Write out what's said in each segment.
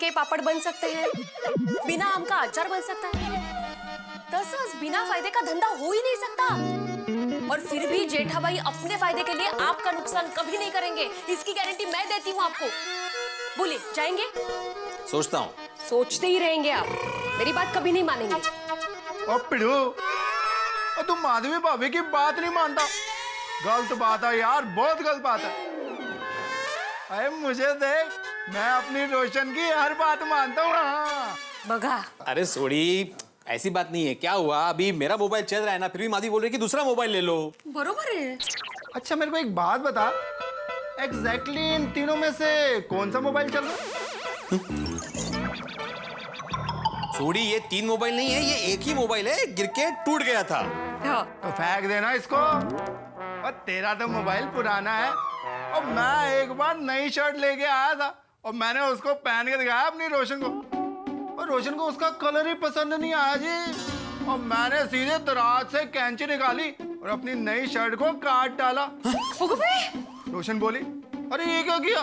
के पापड़ बन सकते हैं, बिना आम का अचार बन सकता है। तसस बिना फायदे का धंधा हो ही नहीं सकता। और फिर भी जेठाबाई अपने फायदे के लिए आपका नुकसान कभी नहीं करेंगे, इसकी गारंटी मैं देती हूँ आपको। बोलिए, जाएंगे? सोचता हूँ। सोचते ही रहेंगे आप, मेरी बात कभी नहीं मानेंगे। ओ पिड़ू, तुम माधवी भाभी की बात नहीं मानता। गलत बात है यार, बहुत गलत बात है। अरे मुझे देख, मैं अपनी रोशन की हर बात मानता हूँ। हाँ बगा। अरे सोड़ी, ऐसी बात नहीं है। क्या हुआ, अभी मेरा मोबाइल चल रहा है ना, फिर भी माधवी बोल रही कि दूसरा मोबाइल ले लो। बरोबर है। अच्छा मेरे को एक बात बता, एग्जैक्टली इन तीनों में से कौन सा मोबाइल चल रहा है? सोड़ी, ये 3 मोबाइल नहीं है, ये एक ही मोबाइल है, गिर के टूट गया था। हाँ। तो फेंक देना इसको। और तेरा तो मोबाइल पुराना है, और मैं एक बार नई शर्ट लेके आया था और मैंने उसको पहन के दिखाया अपनी रोशन को, और रोशन को उसका कलर ही पसंद नहीं आया जी। और मैंने सीधे दराज से कैंची निकाली और अपनी नई शर्ट को काट डाला। रोशन बोली, अरे ये क्या किया,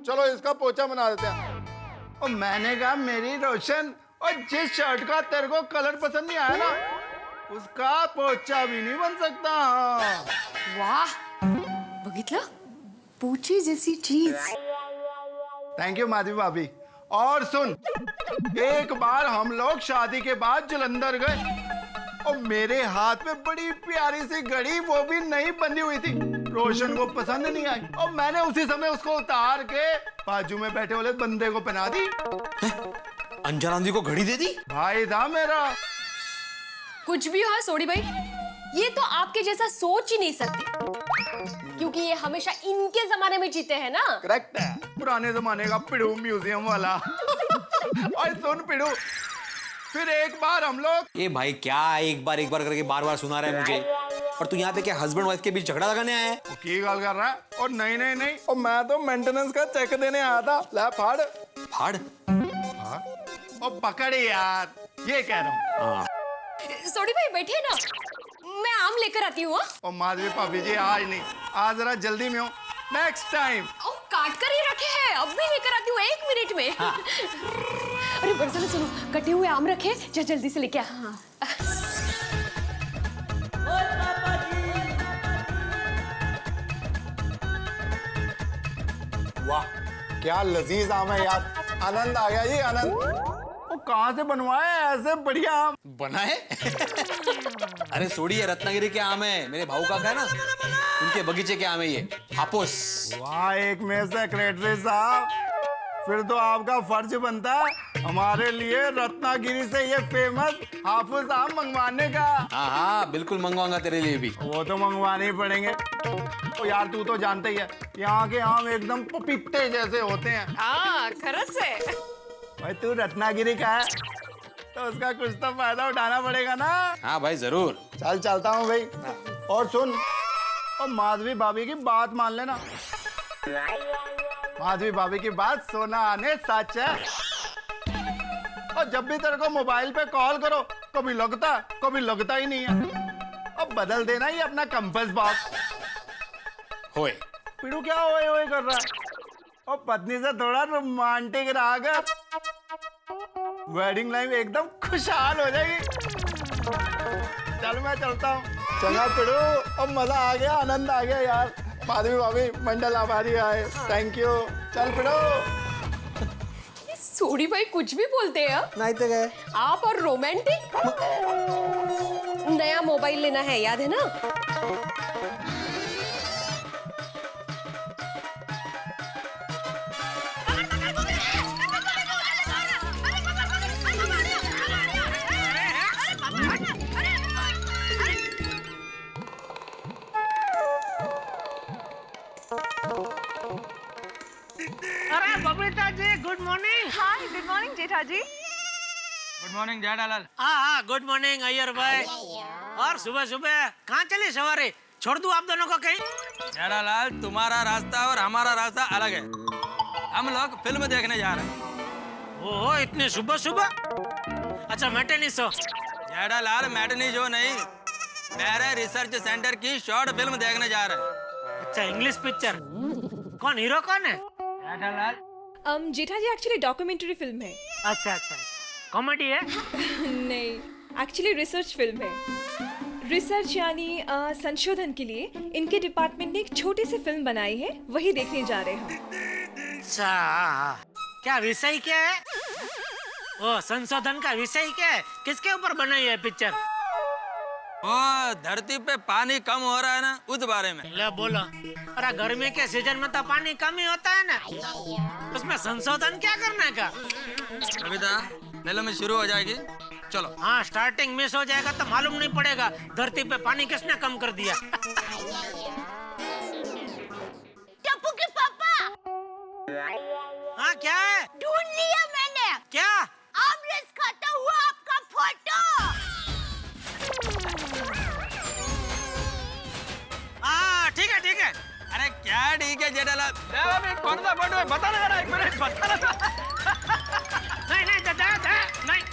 चलो इसका पोछा बना देते हैं। और मैंने कहा, मेरी रोशन, और जिस शर्ट का तेरे को कलर पसंद नहीं आया ना, उसका पोछा भी नहीं बन सकता। वाह, बघितलं? पोछी जैसी चीज। थैंक यू माधवी भाभी। और सुन, एक बार हम लोग शादी के बाद जलंधर गए और मेरे हाथ में बड़ी प्यारी सी घड़ी, वो भी नई बंधी हुई थी, रोशन को पसंद नहीं आई और मैंने उसी समय उसको उतार के बाजू में बैठे वाले बंदे को पहना दी। अंजना आंधी को घड़ी दे दी? भाई था मेरा। कुछ भी हो सोड़ी भाई, ये तो आपके जैसा सोच ही नहीं सकते, क्योंकि ये हमेशा इनके जमाने में जीते हैं ना। करेक्ट है, पुराने जमाने का पिड़ू म्यूजियम वाला। और सुन पिड़ू, फिर एक बार हम लोग, ए भाई, क्या एक बार करके बार बार सुना रहा है मुझे? और तू यहाँ पे क्या हस्बैंड वाइफ के बीच झगड़ा लगाने आया है? की गल कर रहा है? और नहीं, और मैं तो मेंटेनेंस का चेक देने आया था। ले फाड़ फाड़। और पकड़ यार, ये कह रहा हूँ। सोड़ी भाई बैठिए ना, मैं आम लेकर आती हूँ। और माधवी भाभी जी, आज नहीं, आज जरा जल्दी में हो, नेक्स्ट टाइम। काट कर ही रखे हैं, अब भी लेकर आती हूँ 1 मिनट में। हाँ। अरे बरसाने सुनो, कटे हुए आम रखे, जा जल्दी से लेके आ। हाँ। वाह, क्या लजीज आम है यार, आनंद आ गया जी, आनंद। वो कहाँ से बनवाए ऐसे बढ़िया आम? बना है? अरे सोड़ी, ये रत्नागिरी के आम है, मेरे भाऊ का है ना, उनके बगीचे के आम है ये, हापुस। वाह, एक में सेक्रेटरी साहब, फिर तो आपका फर्ज बनता है हमारे लिए रत्नागिरी से ये फेमस हापुस आम मंगवाने का। हाँ, बिल्कुल मंगवाऊंगा तेरे लिए भी। वो तो मंगवाने ही पड़ेंगे। तो यार तू तो जानता ही है, यहाँ के आम एकदम पपीते जैसे होते हैं। हाँ, खरच है। भाई तू रत्नागिरी का है तो उसका कुछ तो फायदा उठाना पड़ेगा ना। हाँ भाई, जरूर। चल चलता हूँ भाई। और सुन, और माधवी भाभी की बात मान लेना, माधवी भाभी की बात सोना आने सच है। और जब भी तेरे को मोबाइल पे कॉल करो, कभी लगता ही नहीं है। अब बदल देना ही अपना कंपास बॉक्स। होए। पिड़ू क्या ओए कर रहा है? और पत्नी से थोड़ा रोमांटिक रहा कर, वेडिंग लाइफ एकदम खुशहाल हो जाएगी। चल मैं चलता हूँ। चला पिड़ू, अब मजा आ गया, आनंद आ गया यार। माधवी भाभी मंडल आभारी आए, थैंक यू। चल पिड़ू। सोड़ी भाई कुछ भी बोलते हैं। नहीं तो गए आप और रोमांटिक। नया मोबाइल लेना है, याद है ना? अरे Babita ji, good morning. Hi, good morning Jetha ji. Good morning Jethalal. हाँ, गुड मॉर्निंग अय्यर भाई। और सुबह सुबह कहाँ चले सवारे? छोड़ दूं आप दोनों को कहीं? जेठालाल, तुम्हारा रास्ता और हमारा रास्ता अलग है। हम लोग फिल्म देखने जा रहे हैं। ओहो, इतने सुबह सुबह? अच्छा, matinee show? Jethalal, matinee show नहीं, मेरे रिसर्च सेंटर की शॉर्ट फिल्म देखने जा रहे हैं। अच्छा, इंग्लिश पिक्चर। कौन हीरो कौन है? जेठालाल, जेठा जी एक्चुअली डॉक्यूमेंट्री फिल्म है। अच्छा अच्छा, कॉमेडी है? नहीं, एक्चुअली रिसर्च फिल्म है। रिसर्च यानी संशोधन के लिए इनके डिपार्टमेंट ने एक छोटी सी फिल्म बनाई है, वही देखने जा रहे हैं। अच्छा, क्या विषय क्या है? ओ, संशोधन का विषय क्या है? किसके ऊपर बनाई है पिक्चर? वो धरती पे पानी कम हो रहा है ना, उस बारे में। ले बोलो। अरे गर्मी के सीजन में तो पानी कम ही होता है ना, उसमें संशोधन क्या करने का? कविता नीलम में शुरू हो जाएगी, चलो। हाँ, स्टार्टिंग मिस हो जाएगा तो मालूम नहीं पड़ेगा धरती पे पानी किसने कम कर दिया। टप्पू के पापा, हाँ क्या है? ढूंढ लिया मैंने। क्या? आमरस खाता हुआ आपका फोटो। हाँ ठीक है ठीक है। अरे क्या ठीक है जेठालाल? अभी कौन सा फोटो है बता ना जरा, एक मिनट बता ना। नहीं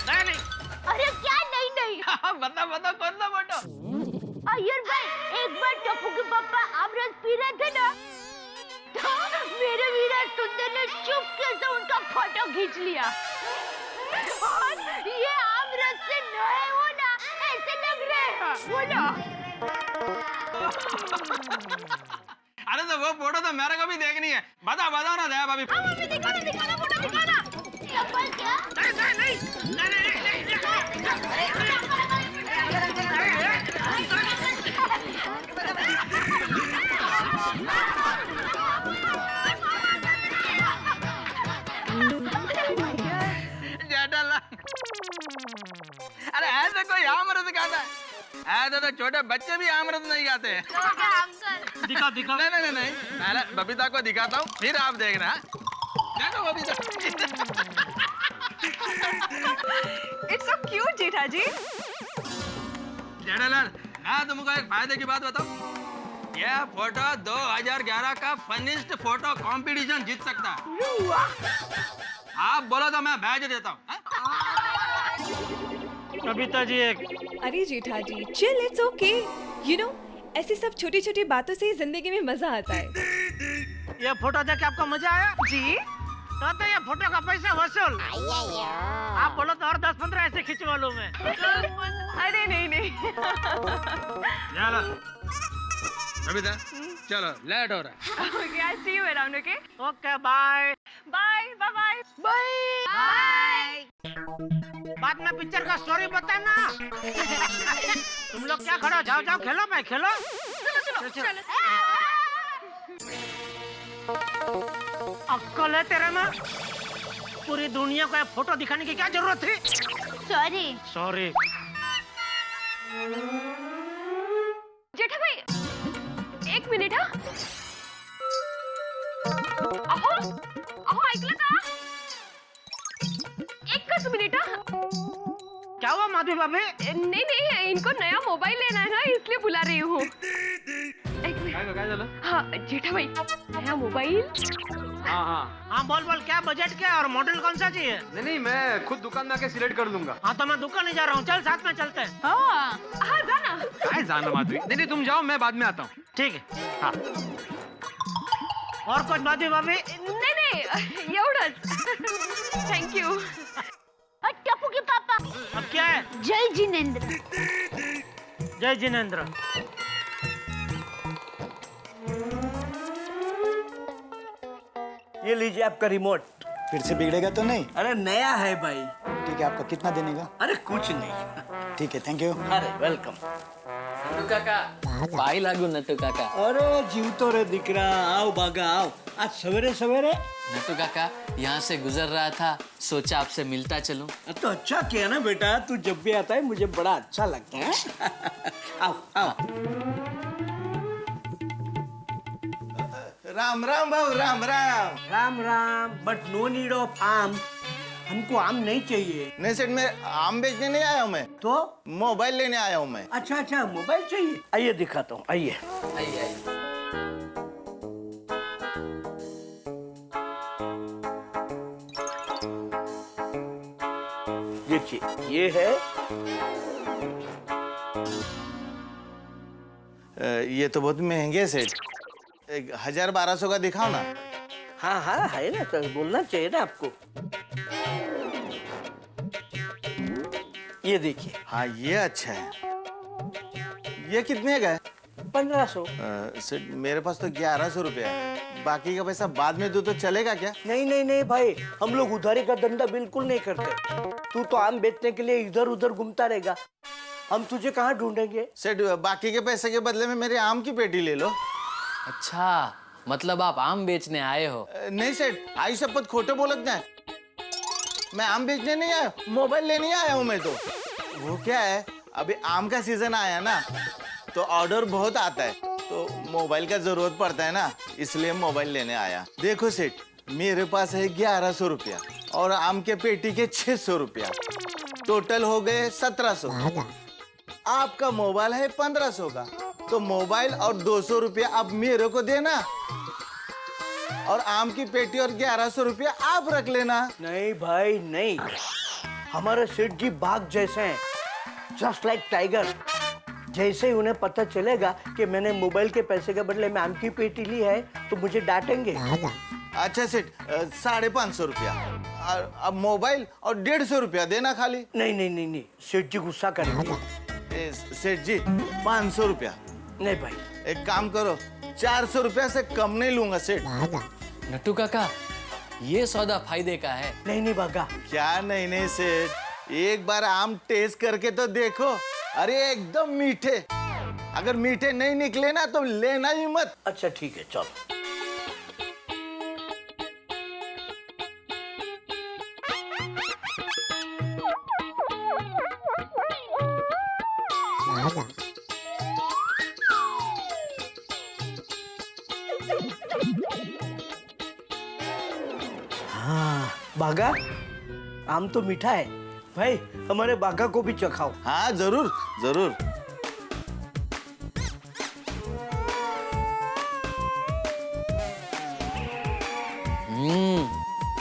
नहीं नहीं। अरे क्या नहीं नहीं? बता बता कौन सा फोटो? अय्यर भाई, एक बार टप्पू के पापा आमरस पी रहे थे ना, तो मेरे विराट सुंदर ने चुपके से उनका फोटो खींच लिया। और ये आमरस से नए हो ना, ऐसे लग रहे हैं। बोलो। अरे तो वो फोटो तो मेरे को भी देखनी है, बता बता ना दया भाभी। हाँ, मम्मी दिखाना फोटो दिखाना। चप्पल क्या? जेठालाल, अरे ऐसे कोई आमरस खाता है? ऐसे तो छोटे बच्चे भी आमरस नहीं खाते हैं। दिखा दिखा। नहीं, पहले बबीता को दिखाता हूँ, फिर आप देखना। देखो बबीता। इट्स सो क्यूट जेठा जी। जेठालाल, मैं तुमको एक फायदे की बात बताऊं। यह फोटो 2011 का फनीस्ट फोटो कंपटीशन जीत सकता है। आप बोलो तो मैं भेज देता हूँ। कविता जी एक। अरे Jetha ji, chill, it's okay. You know, ऐसी सब छोटी छोटी बातों से ही जिंदगी में मजा आता है। ये फोटो देख के आपको मजा आया? जी। तो ये फोटो का पैसा वसूल। आप बोलो तो और 10-15 ऐसे खिंचवा लूं मैं। अरे नहीं। चलो बबीता, चलो लेट हो रहा है। Okay, I see you around. Okay okay bye. Bye bye bye. बाद में पिक्चर का स्टोरी बताना। तुम लोग क्या खड़ो, जाओ जाओ खेलो भाई खेलो। चलो। अक्कल है तेरे में? पूरी दुनिया को फोटो दिखाने की क्या जरूरत थी? सॉरी। जेठा भाई, एक मिनिट हा. अहो ऐकलं का? एकच मिनिट हा. क्या हुआ माधवी भाभी? नहीं, इनको नया मोबाइल लेना है ना, इसलिए बुला रही हूँ. एक मिनट. काय झालं? हाँ जेठा भाई, नया मोबाइल. हाँ बोल क्या बजट क्या और मॉडल कौन सा चाहिए? नहीं मैं खुद दुकान में आके सिलेक्ट कर लूंगा. हाँ तो मैं दुकान ही जा रहा हूँ, चल साथ में चलते हैं. हाँ जाना. काय जाना माधवी? नहीं तुम जाओ, मैं बाद में आता हूँ. ठीक है. हाँ. और कुछ माधवी भाभी? नहीं एवढंच. थँक्यू. टप्पू के पापा. अब क्या है? जय जिनेंद्र. जय जिनेंद्र. ये लीजिए आपका रिमोट. फिर से बिगड़ेगा तो नहीं? अरे नया है भाई. ठीक है, आपका कितना देने का? अरे कुछ नहीं. ठीक है, थैंक यू. अरे वेलकम. नटू काका, पाई लागू नटू काका. अरे जीवतो रे दिकरा, आओ बागा आओ. आज सवेरे सवेरे. नटू काका यहाँ से गुजर रहा था, सोचा आपसे मिलता चलूं. तो अच्छा किया ना बेटा, तू जब भी आता है मुझे बड़ा अच्छा लगता है. आओ आओ. राम राम भाऊ, Ram Ram. Ram Ram. But no need of aam. हमको आम नहीं चाहिए. नहीं सेठ, मैं आम बेचने नहीं आया हूँ. मैं तो मोबाइल लेने आया हूँ. मैं अच्छा मोबाइल चाहिए. आइए दिखाता हूँ, आइए. आइए. देखिए ये है. ये तो बहुत महंगे सेठ. 1000-1200 का दिखाओ ना. हाँ हाँ है ना, तो बोलना चाहिए ना आपको। ये देखिए। हाँ ये अच्छा है। ये कितने का है? 1500। सेठ मेरे पास तो 1100 रुपया है। बाकी का पैसा बाद में दो तो चलेगा क्या? नहीं नहीं नहीं भाई, हम लोग उधारी का धंधा बिल्कुल नहीं करते। तू तो आम बेचने के लिए इधर उधर घूमता रहेगा, हम तुझे कहाँ ढूंढेंगे? सेठ बाकी के पैसे के बदले में मेरे आम की पेटी ले लो। अच्छा, मतलब आप आम बेचने आए हो? नहीं सेठ, आई शपथ खोटे बोलत ना। मैं आम बेचने नहीं आया, मोबाइल लेने आया हूँ मैं तो। वो क्या है, अभी आम का सीजन आया ना, तो ऑर्डर बहुत आता है, तो मोबाइल का जरूरत पड़ता है ना, इसलिए मोबाइल लेने आया। देखो सेठ, मेरे पास है 1100 रुपया और आम के पेटी के 600 रुपया, टोटल हो गए 1700। आपका मोबाइल है 1500 का, तो मोबाइल और 200 रुपया आप मेरे को देना और आम की पेटी और 1100 रुपया आप रख लेना। नहीं भाई नहीं, हमारे सेठ जी बाघ जैसे हैं, जस्ट लाइक टाइगर। जैसे ही उन्हें पता चलेगा कि मैंने मोबाइल के पैसे के बदले में आम की पेटी ली है, तो मुझे डांटेंगे। अच्छा सेठ, 550 रुपया अब मोबाइल और 150 रुपया देना खाली। नहीं नहीं नहीं नहीं, सेठ जी गुस्सा करेंगे। सेठ जी 500 रुपया। नहीं भाई, एक काम करो, 400 रुपया से कम नहीं लूंगा सेठ। नट्टू काका, ये सौदा फायदे का है। नहीं नहीं बागा। क्या नहीं नहीं सेठ, एक बार आम टेस्ट करके तो देखो। अरे एकदम मीठे, अगर मीठे नहीं निकले ना तो लेना ही मत। अच्छा ठीक है, चलो। हाँ बागा, आम तो मीठा है भाई, हमारे बागा को भी चखाओ। हाँ जरूर जरूर।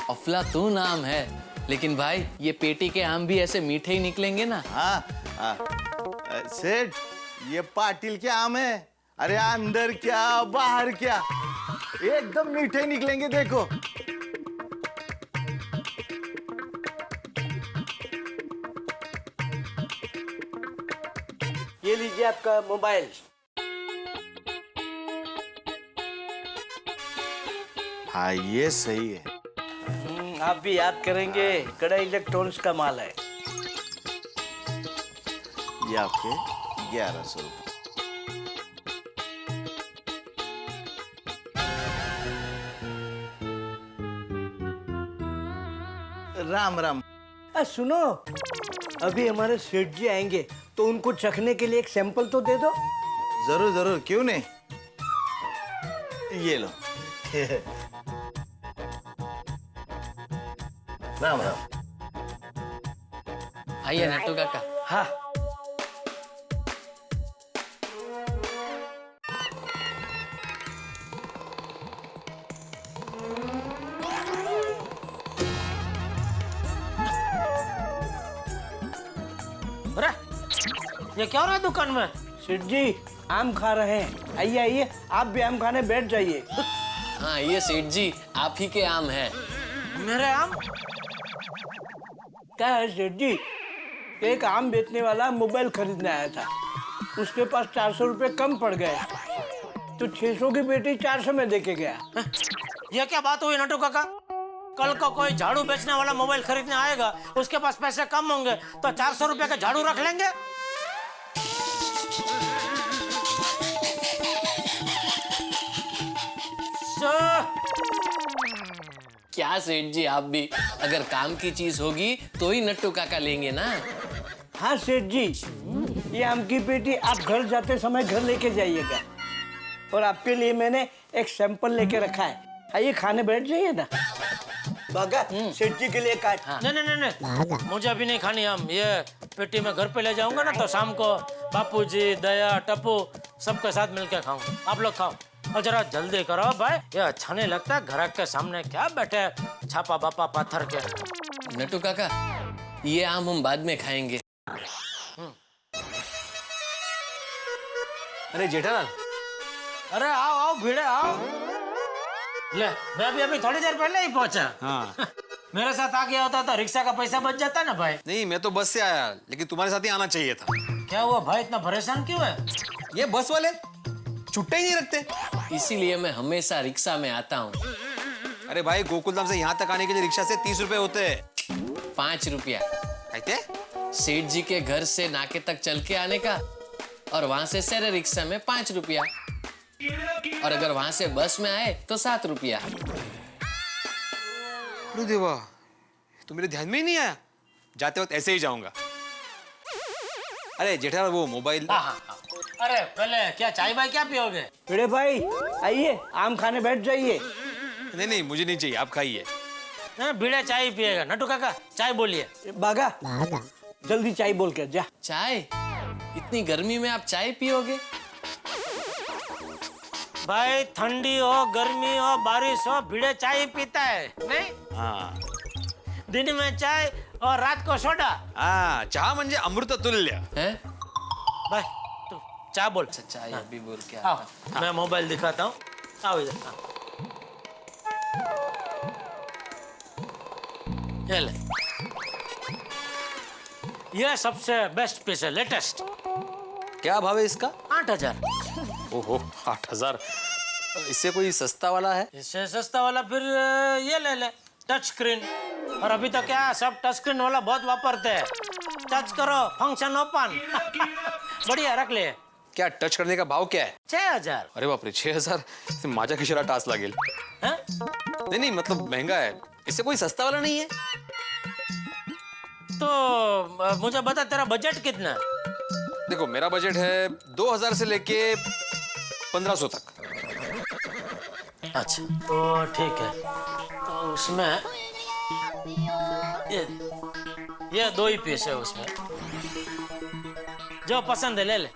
अफलातून आम है, लेकिन भाई ये पेटी के आम भी ऐसे मीठे ही निकलेंगे ना? हाँ सेठ, ये पाटिल के आम है। अरे अंदर क्या बाहर क्या, एकदम मीठे निकलेंगे। देखो ये लीजिए आपका मोबाइल। हाँ ये सही है। आप भी याद करेंगे, कड़ा इलेक्ट्रॉनिक्स का माल है। ये आपके 1100 रुपये। राम राम। सुनो, अभी हमारे सेठ जी आएंगे तो उनको चखने के लिए एक सैंपल तो दे दो। जरूर जरूर, क्यों नहीं। ये लो। राम राम। आइए नट्टू काका। हाँ अरे ये क्या हो रहा है दुकान में? सेठ जी आम खा रहे हैं, आइए आइए, आप भी आम खाने बैठ जाइए। हाँ ये सेठ जी, आप ही के आम हैं। मेरे आम? क्या है सेठ जी, एक आम बेचने वाला मोबाइल खरीदने आया था, उसके पास 400 रुपये कम पड़ गए, तो 600 की पेटी 400 में देके गया। ये क्या बात हुई नट्टू काका? कल को कोई झाड़ू बेचने वाला मोबाइल खरीदने आएगा, उसके पास पैसे कम होंगे, तो 400 रुपए का झाड़ू रख लेंगे। क्या सेठ जी, आप भी अगर काम की चीज होगी तो ही नट्टू काका लेंगे ना? हाँ सेठ जी, ये आम की पेटी आप घर जाते समय घर लेके जाइएगा, और आपके लिए मैंने एक सैंपल लेके रखा है, आइए खाने बैठ जाइए ना। बागा, सेठ जी के लिए काट। नहीं नहीं नहीं, मुझे अभी नहीं खानी आम। ये पेटी में घर पे ले जाऊंगा ना, तो शाम को बापूजी, दया, टप्पू सबके साथ मिलकर खाऊंगा। आप लोग खाओ और जरा जल्दी करो भाई, ये अच्छा नहीं लगता घर के सामने क्या बैठे छापा बापा पाथर के। नट्टू काका, ये आम हम बाद में खाएंगे। अरे जेठालाल, अरे आओ आओ भिड़े आओ। ले मैं भी अभी थोड़ी देर पहले ही पहुंचा। हाँ मेरे साथ आ गया होता तो रिक्शा का पैसा बच जाता ना भाई। नहीं, मैं तो बस से आया, लेकिन तुम्हारे साथ ही आना चाहिए था। क्या हुआ भाई, इतना परेशान क्यों है? ये बस वाले छुट्टे ही नहीं रखते। इसीलिए मैं हमेशा रिक्शा में आता हूँ। अरे भाई, गोकुलधाम से यहाँ तक आने के लिए रिक्शा से 30 रुपए होते हैं। 5 रुपया कहते? सेठ जी के घर से नाके तक चल के आने का, और वहां से सैरे रिक्शा में 5 रुपया, और अगर वहां से बस में आए तो 7 रुपया। अरे देवा, तो मेरे ध्यान में ही नहीं आया। जाते वक्त ऐसे ही जाऊंगा। अरे जेठालाल, वो मोबाइल। हाँ। अरे पहले क्या चाय भाई क्या पियोगे? भिड़े भाई आइए, आम खाने बैठ जाइए। नहीं नहीं, मुझे नहीं चाहिए, आप खाइए। नहीं, भिड़े चाय पिएगा। नटू काका चाय बोलिए। बागा जल्दी चाय बोल के जा। चाय? इतनी गर्मी में आप चाय पियोगे? भाई ठंडी हो, गर्मी हो, बारिश हो, भिड़े चाय ही पीता है नहीं? हाँ दिन में चाय और रात को सोडा। हाँ, चहा म्हणजे अमृत तुल्य। हैं? भाई तू चाय बोल। चाय अभी बोल के आओ, मैं मोबाइल दिखाता हूँ। आओ इधर। हाँ। ये ले, ये सबसे बेस्ट पीस है, लेटेस्ट। क्या भाव है इसका? 8,000। ओहो, 8,000। इससे कोई सस्ता वाला है? इससे सस्ता वाला फिर ये ले ले, टच स्क्रीन। और अभी तो क्या सब टच स्क्रीन वाला बहुत वापरते हैं। टच करो, फंक्शन ओपन। बढ़िया, रख ले। क्या टच करने का भाव क्या है? 6,000। अरे बाप रे, 6,000? माझ्या खिशाला टाच लागेल। हैं? नहीं नहीं, मतलब महंगा है। इससे कोई सस्ता वाला नहीं है? तो मुझे बता, तेरा बजट कितना है? देखो, मेरा बजट है 2,000 से लेके 1,500 तक। अच्छा तो ठीक है, तो उसमें ये 2 ही पीस है उसमें, जो पसंद है ले ले।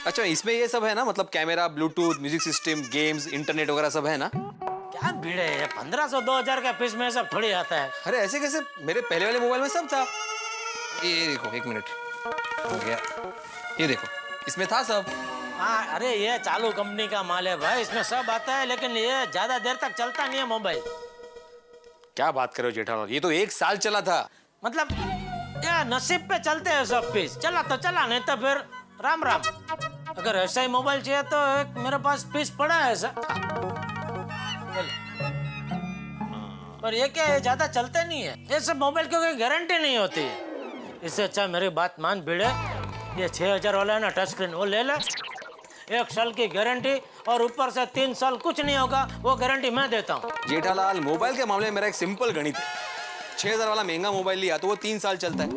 अच्छा, इसमें ये सब है ना, मतलब camera, Bluetooth, music system, games, internet वगैरह सब है ना? क्या भीड़ है, 1,500-2,000 का पीस में सब थोड़ी आता है। अरे ऐसे कैसे? मेरे पहले वाले मोबाइल में सब था। ये देखो, 1 मिनट हो गया। ये देखो, इसमें था सब। हाँ, अरे ये चालू कंपनी का माल है भाई, इसमें सब आता है, लेकिन ये ज्यादा देर तक चलता नहीं है मोबाइल। क्या बात करो जेठालाल, ये तो 1 साल चला था। मतलब ये नसीब पे चलते हैं सब पीस। चला तो चला, नहीं तो फिर राम राम। अगर ऐसा ही मोबाइल चाहिए तो एक मेरे पास पीस पड़ा है ऐसा। पर ये क्या है, ज्यादा चलते नहीं है ये सब मोबाइल, क्योंकि गारंटी नहीं होती है। इससे अच्छा मेरी बात मान भिड़े, ये 6,000 वाला है ना टच स्क्रीन, वो ले ले। 1 साल की गारंटी और ऊपर से 3 साल कुछ नहीं होगा, वो गारंटी मैं देता हूँ। जेठालाल, मोबाइल के मामले में मेरा एक सिंपल गणित है। 6,000 वाला महंगा मोबाइल लिया तो वो 3 साल चलता है,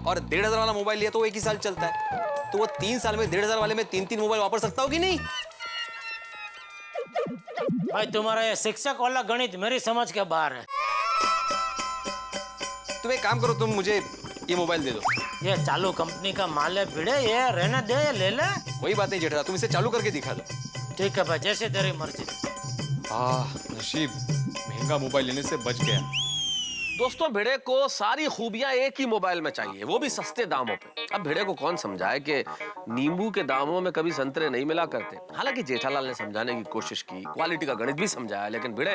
और 1,500 वाला मोबाइल लिया तो वो 1 ही साल चलता है। तो वो 3 साल में 1,500 वाले में 3 मोबाइल वापर सकता हो कि नहीं? भाई तुम्हारा ये शिक्षक वाला गणित मेरी समझ के बाहर है। तुम एक काम करो, तुम मुझे ये मोबाइल दे दो। ये चालू कंपनी का माल है भिड़े, ये रहने दे, ये ले ले। वही बात नहीं जेठालाल, तुम इसे चालू करके दिखा दो। ठीक है भाई, जैसे तेरी मर्जी। नसीब, महंगा मोबाइल लेने से बच गया। दोस्तों, भिड़े को सारी खूबियां एक ही मोबाइल में चाहिए, वो भी सस्ते दामों पे। अब भिड़े को कौन समझाए कि नींबू के दामों में कभी संतरे नहीं मिला करते। हालांकि जेठालाल ने समझाने की कोशिश की, क्वालिटी का गणित भी समझाया, लेकिन भिड़े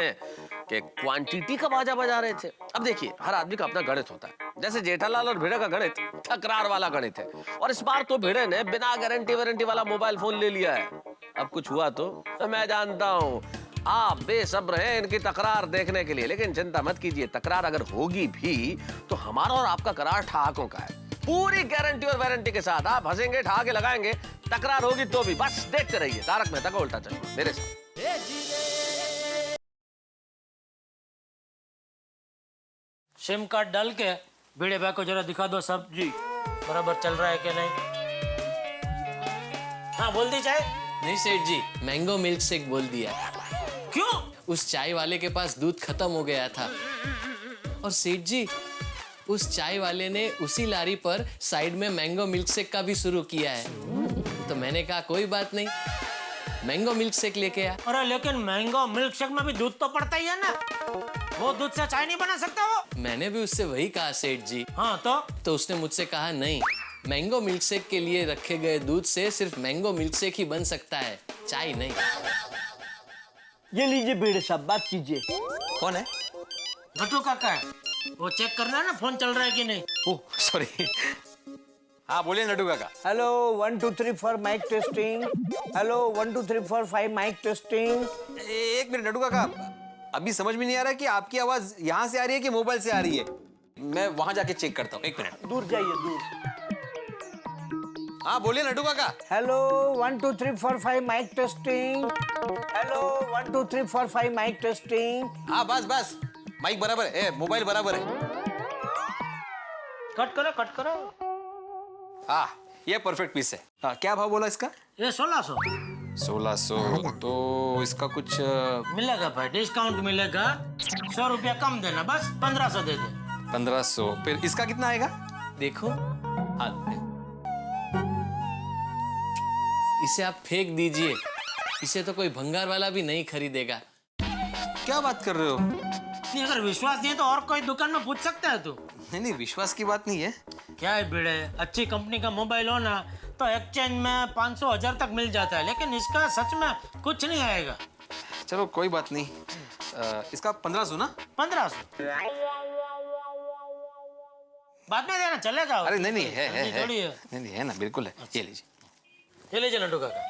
के क्वांटिटी का बाजा बजा रहे थे। अब देखिए, हर आदमी का अपना गणित होता है। जैसे जेठालाल और भिड़े का गणित तकरार वाला गणित है, और इस बार तो भिड़े ने बिना गारंटी वाला मोबाइल फोन ले लिया है। अब कुछ हुआ तो मैं जानता हूँ आप बेसब्र हैं इनकी तकरार देखने के लिए, लेकिन चिंता मत कीजिए, तकरार अगर होगी भी तो हमारा और आपका करार ठहाकों का है, पूरी गारंटी और वारंटी के साथ। आप हंसेंगे, ठहाके लगाएंगे, तकरार होगी तो भी बस देखते रहिए तारक मेहता का उल्टा चश्मा मेरे साथ। सिम कार्ड डाल के भिड़े भाई को जरा दिखा दो सब जी, बराबर चल रहा है कि नहीं। हाँ बोल दी चाय। नहीं सेठ जी, मैंगो मिल्क शेक बोल दिया। क्यों? उस चाय वाले के पास दूध खत्म हो गया था, और सेठ जी उस चाय वाले ने उसी लारी पर साइड में मैंगो मिल्क शेक का भी शुरू किया है। तो मैंने कहा कोई बात नहीं, मैंगो मिल्क शेक लेके आ। अरे लेकिन मैंगो मिल्क शेक में भी दूध तो पड़ता ही है ना, वो दूध से चाय नहीं बना सकता वो। मैंने भी उससे वही कहा सेठ जी। हाँ तो उसने मुझसे कहा नहीं, मैंगो मिल्क शेक के लिए रखे गए दूध से सिर्फ मैंगो मिल्क शेक ही बन सकता है, चाय नहीं। ये लीजिए भिड़े साहब, बात कीजिए। कौन है? घटू काका है, वो चेक करना है ना फोन चल रहा है कि नहीं। Oh sorry. हाँ बोलिए नड्डू काका। Hello 1 2 3 4 mike testing. Hello 1 2 3 4 5 mike testing. एक मिनट नड्डू काका, अभी समझ में नहीं आ रहा कि आपकी आवाज यहाँ से आ रही है कि मोबाइल से आ रही है। मैं वहां जाके चेक करता हूँ, एक मिनट। दूर जाइए, दूर। हाँ बोलिए नड्डू काका। Hello 1 2 3 4 5 mike testing. Hello 1 2 3 4 5 mike testing. हाँ बस बस, माइक बराबर है, मोबाइल बराबर है। कट करो कट करो। हाँ ये परफेक्ट पीस है। हाँ क्या भाव बोला इसका? ये 1600 1600। तो इसका कुछ मिलेगा भाई, डिस्काउंट मिलेगा। 100 रुपया कम देना, बस 1500 दे दे। 1500। फिर इसका कितना आएगा? देखो, हाँ इसे आप फेंक दीजिए, इसे तो कोई भंगार वाला भी नहीं खरीदेगा। क्या बात कर रहे हो? नहीं, अगर विश्वास नहीं है तो और कोई दुकान में पूछ सकता है तू। नहीं नहीं, विश्वास की बात नहीं है। क्या है भिड़े, अच्छी कंपनी का मोबाइल हो ना तो एक्सचेंज में 500 1000 तक मिल जाता है, लेकिन इसका सच में कुछ नहीं आएगा। चलो कोई बात नहीं। इसका 1500 ना? 1500 बाद में देना चलेगा। अरे नहीं नहीं है थोड़ी है। नहीं नहीं है ना, बिल्कुल है। ये लीजिए। ये लीजिए नड्डू काका।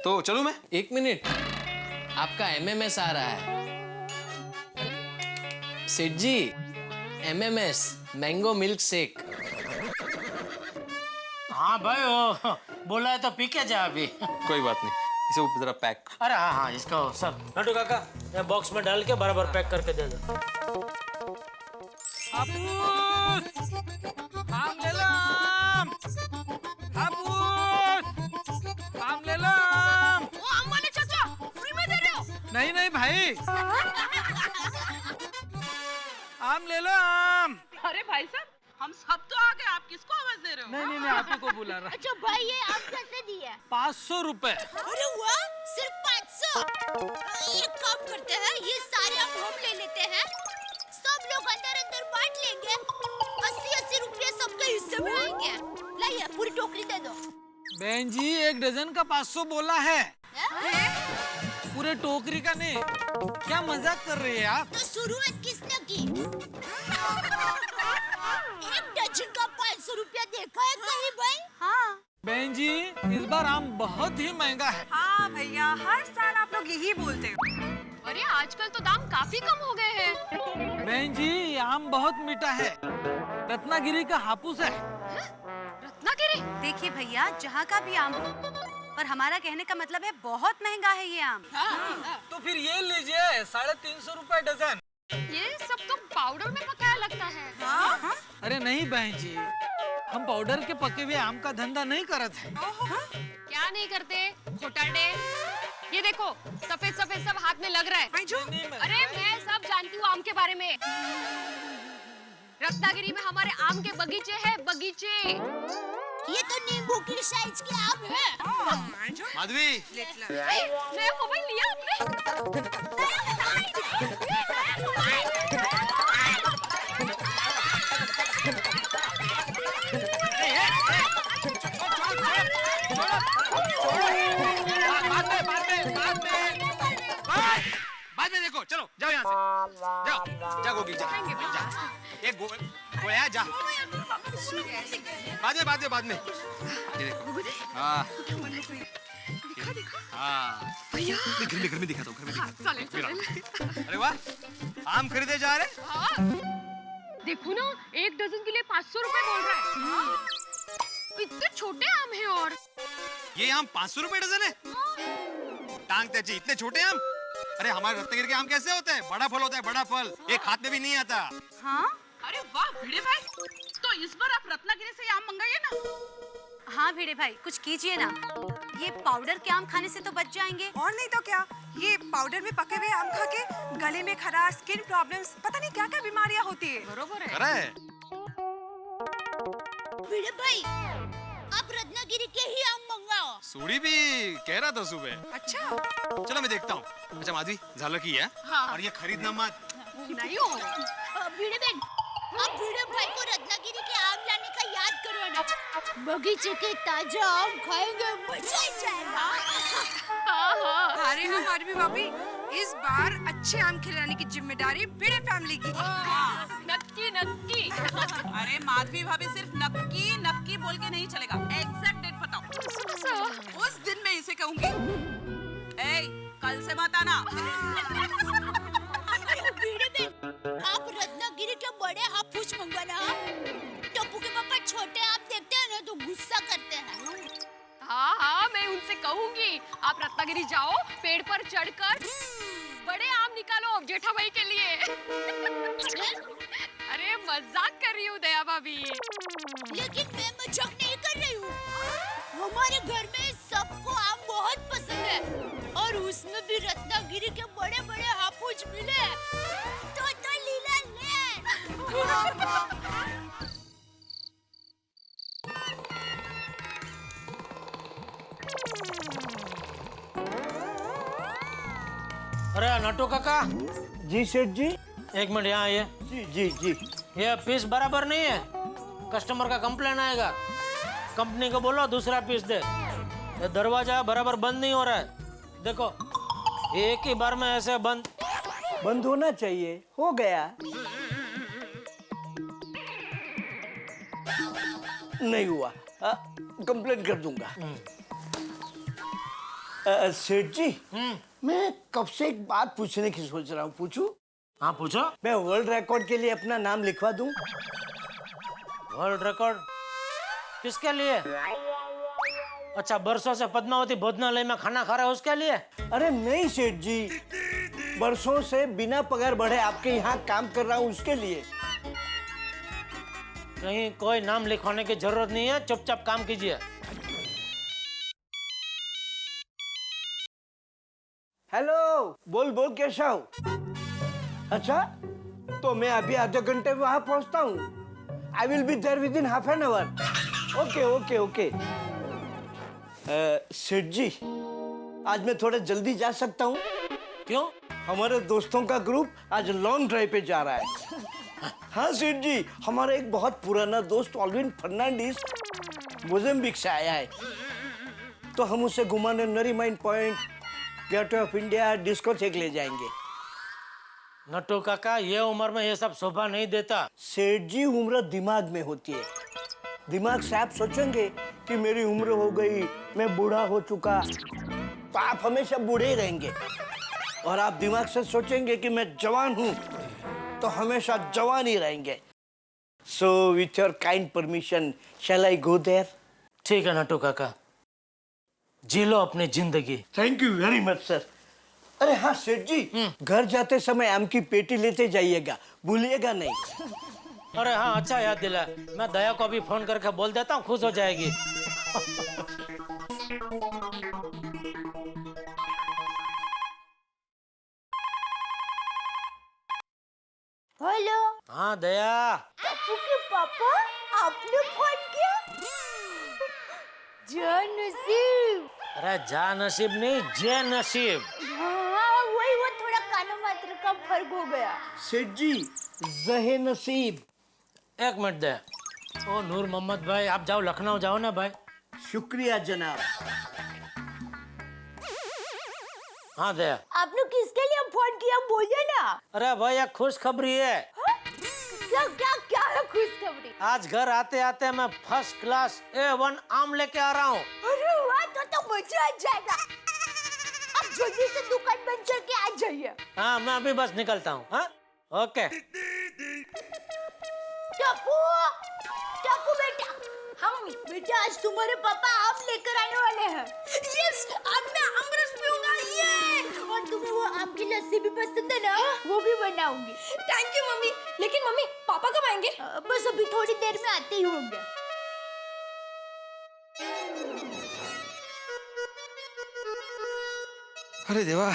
तो चलूं मैं? 1 मिनट, आपका MMS आ रहा है। सेठ जी, MMS मैंगो मिल्क शेक। हाँ भाई, वो बोला है तो पी के जा अभी। कोई बात नहीं, इसे जरा पैक। अरे हाँ हाँ, इसका सब नड्डू काका ये बॉक्स में डाल के बराबर पैक करके दे दो। नहीं नहीं भाई, आम ले लो आम। अरे भाई साहब, हम सब तो आ गए, आप किसको आवाज दे रहे हो? नहीं नहीं नहीं, आप ही को बुला रहा। अच्छा भाई, ये आम कैसे दिया? 500 रुपए। अरे वाह, सिर्फ 500। एक काम करते हैं, ये सारे आम हम ले लेते हैं, सब लोग अंदर अंदर बांट लेंगे। 80-80 रुपये सबके हिस्से में आएंगे। लाइए पूरी टोकरी दे दो। बहन जी, 1 डजन का 500 बोला है, पूरे टोकरी का नहीं। क्या मजाक कर रही है आप? तो शुरुआत किसने की? 1 डजन का 500 रुपया देखा है कहीं भाई? हाँ बहन जी, इस बार आम बहुत ही महंगा है। हाँ भैया, हर साल आप लोग यही बोलते हो। अरे आजकल तो दाम काफी कम हो गए हैं। बहन जी, ये आम बहुत मीठा है, रत्नागिरी का हापुस है। रत्नागिरी? देखिए भैया, जहाँ का भी आम हो, पर हमारा कहने का मतलब है बहुत महंगा है ये आम। तो फिर ये लीजिए, 350 रुपए डजन। ये सब तो पाउडर में पकाया लगता है। अरे नहीं बहन जी, हम पाउडर के पके हुए आम का धंधा नहीं करते हैं। क्या नहीं करते घोटाले? ये देखो, सफेद सफेद सब हाथ में लग रहा है। अरे मैं सब जानती हूँ आम के बारे में। रत्नागिरी में हमारे आम के बगीचे हैं, बगीचे। ये तो नींबू की साइज के आम है। माधवी, नया मोबाइल लिया आपने? बाद में देखो, चलो जाओ यहाँ से, जाओ जा गोगी, जा एक गोया जा। बाद में ये देखो। हाँ हाँ, घर में दिखा दो, घर में दिखा दो। अरे वाह, आम खरीदे जा रहे। देखो ना, 1 डजन के लिए 500 रुपए बोल रहा है। इतने छोटे आम हैं। और ये आम 500 रुपए डजन है? टांग त्याची, इतने छोटे आम? अरे हमारे रत्नागिरी के आम कैसे होते हैं? बड़ा फल होता है, बड़ा फल, एक हाथ में भी नहीं आता। हाँ? अरे वाह भिड़े भाई, तो इस बार आप रत्नागिरी से आम मंगाइए ना। हाँ भिड़े भाई, कुछ कीजिए ना, ये पाउडर के आम खाने से तो बच जाएंगे। और नहीं तो क्या, ये पाउडर में पके हुए आम खा के गले में खराश, स्किन प्रॉब्लम्स, पता नहीं क्या क्या बीमारियां होती है। बरोबर है। अरे भिड़े भाई, आप रत्नागिरी के ही आम मंगाओ। सूरी भी कह रहा था सुबह। अच्छा, चलो मैं देखता हूँ। अच्छा माधवी, झालर की है। हाँ। और ये खरीदना मत। नहीं हो रहा। भिड़े बहन, अब भिड़े भाई को रत्नागिरी के आम लाने का याद करो ना। बगीचे के ताजा आम खाएंगे, मजा ही जाएगा। अरे हाँ माधवी भाभी, इस बार अच्छे आम खिलाने की जिम्मेदारी भिड़े फैमिली की। नक्की नक्की। अरे माधवी भाभी, सिर्फ नक्की नक्की बोल के नहीं चलेगा, एग्जैक्ट डेट बताओ। उस दिन मैं इसे कहूंगी, ए, कल से मत आना। आप रत्नागिरी के बड़े हाफूज मंगवाना। टप्पू के पापा छोटे आम देखते हैं ना तो गुस्सा करते हैं। हाँ हाँ, मैं उनसे कहूंगी आप रत्नागिरी जाओ, पेड़ पर चढ़कर बड़े आम निकालो जेठा भाई के लिए। अरे मजाक कर रही हूँ दया भाभी। लेकिन मैं मजाक नहीं कर रही हूँ। हमारे घर में सबको आम बहुत पसंद है और उसमें भी रत्नागिरी के बड़े बड़े हाफूज मिले तो लीला ले। अरे नटू काका, जी सेठ जी। एक मिनट यहाँ आइए। जी जी जी। ये पीस बराबर नहीं है, कस्टमर का कंप्लेन आएगा। कंपनी को बोलो दूसरा पीस दे। ये दरवाजा बराबर बंद नहीं हो रहा है, देखो एक ही बार में ऐसे बंद होना चाहिए। हो गया। नहीं हुआ, कंप्लेन कर दूंगा। सेठ जी, मैं कब से एक बात पूछने की सोच रहा हूँ, पूछूं? हाँ पूछो। मैं वर्ल्ड रिकॉर्ड के लिए अपना नाम लिखवा दूं? वर्ल्ड रिकॉर्ड किसके लिए? अच्छा, बरसों से पद्मावती भोजनालय में खाना खा रहे हो उसके लिए? अरे नहीं सेठ जी, बरसों से बिना पगार बढ़े आपके यहाँ काम कर रहा हूँ उसके लिए। कहीं कोई नाम लिखवाने की जरूरत नहीं है, चुपचाप काम कीजिए। हेलो, बोल बोल कैसा हो? अच्छा, तो मैं अभी आधे घंटे में वहां पहुंचता हूँ। I will be there within half an hour. Okay okay okay. Seth ji, आज मैं थोड़ा जल्दी जा सकता हूँ? क्यों? हमारे दोस्तों का ग्रुप आज लॉन्ग ड्राइव पे जा रहा है। हाँ सेठ जी, हमारा एक बहुत पुराना दोस्त ऑल्विन फर्नांडिस मोजाम्बिक से आया है, तो हम उसे घुमाने Nariman Point, Gateway of India, discotheque ले जाएंगे। नट्टू काका, ये उम्र में ये सब शोभा नहीं देता। सेठ जी, उम्र दिमाग में होती है। दिमाग से आप सोचेंगे कि मेरी उम्र हो गई, मैं बूढ़ा हो चुका, तो आप हमेशा बूढ़े ही रहेंगे। और आप दिमाग से सोचेंगे कि मैं जवान हूँ, तो हमेशा जवान ही रहेंगे। So with your kind permission, shall I go there? ठीक है नट्टू काका, जी लो अपनी जिंदगी। Thank you very much sir. अरे हाँ सेठ जी, घर जाते समय आम की पेटी लेते जाइएगा, भूलिएगा नहीं। अरे हाँ, अच्छा याद दिला, मैं दया को अभी फोन करके बोल देता हूँ, खुश हो जाएगी। हेलो। हाँ दया। टप्पू के पापा, आपने फोन किया? जा नसीब। अरे जा नसीब नहीं, जे नसीब। हाँ वही, वो थोड़ा कानो मात्र का फर्क हो गया। सेठ जी, जहे नसीब। एक मिनट दे। ओ नूर मोहम्मद भाई, आप जाओ लखनऊ जाओ ना भाई। शुक्रिया जनाब। हाँ दया। आपने किसके लिए फोन किया, बोलिए ना। अरे भाई, एक खुशखबरी है। क्या क्या क्या है खुशखबरी? आज घर आते आते मैं फर्स्ट क्लास A1 आम लेके आ रहा हूँ। अरे वाह, तो मजा आ जाएगा। अब जल्दी से दुकान बंद करके आ जाइए। हाँ, मैं अभी बस निकलता हूँ। हाँ ओके। टप्पू, टप्पू बेटा। हम बेटा, आज तुम्हारे पापा आम लेकर आने वाले हैं। यस, आज मैं आमरस पीऊंगा। ये और तुम्हें वो आम की लस्सी भी पसंद है ना? वो भी बनाऊंगी। Thank you mummy. लेकिन मम्मी, पापा कब आएंगे? बस अभी थोड़ी देर में आते ही होंगे। अरे देवा,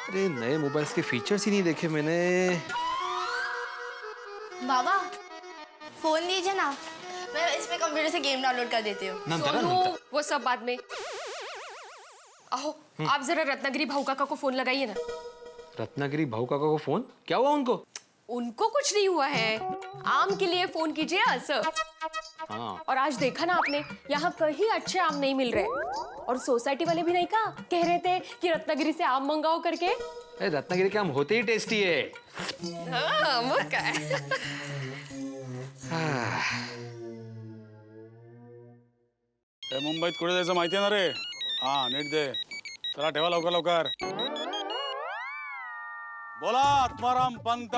अरे नए मोबाइल्स के फीचर्स ही नहीं देखे मैंने। बाबा, फोन दीजिए ना, मैं इसमें कंप्यूटर से गेम डाउनलोड कर देती हूँ। सोनू, वो सब बाद में। आओ, आप जरा रत्नागिरी भाऊ काका को फोन लगाइए ना। रत्नागिरी भाऊ काका को फोन? क्या हुआ उनको? उनको कुछ नहीं हुआ है। आम के लिए फोन कीजिए असर। हाँ। और आज देखा ना आपने, यहाँ कहीं अच्छे आम नहीं मिल रहे। और सोसाइटी वाले भी नहीं कहा, कह रहे थे कि रत्नागिरी से आम मंगाओ करके। रत्नागिरी के आम होते ही टेस्टी है। हाँ, वो क्या है? मुंबईत कुठे जायचं माहिती आहे ना रे? हा नीट दे. चला ठेवा लवकर लवकर. बोला आत्माराम पंत.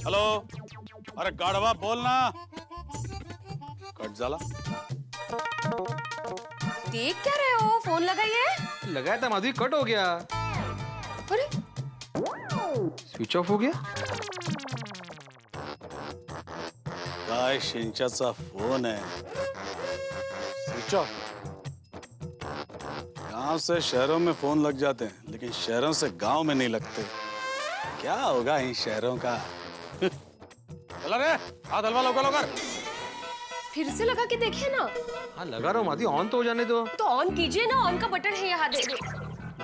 हॅलो. अरे गाढवा बोल ना. कट झाला. देख क्या रहे हो? फोन लगाइए. लगाया था माधवी, कट हो गया. अरे स्विच ऑफ हो गया. काय शिंच्याचा फोन है. Switch off. गांव से शहरों में फोन लग जाते हैं, लेकिन शहरों से गांव में नहीं लगते. क्या होगा इन शहरों का. चला रे, हाथ हलवा लवकर लवकर. फिर से लगा के देखिए ना. हाँ लगा रहा हूँ माधवी, ऑन तो हो जाने दो. तो ऑन कीजिए ना, ऑन का बटन है यहाँ, दे दे.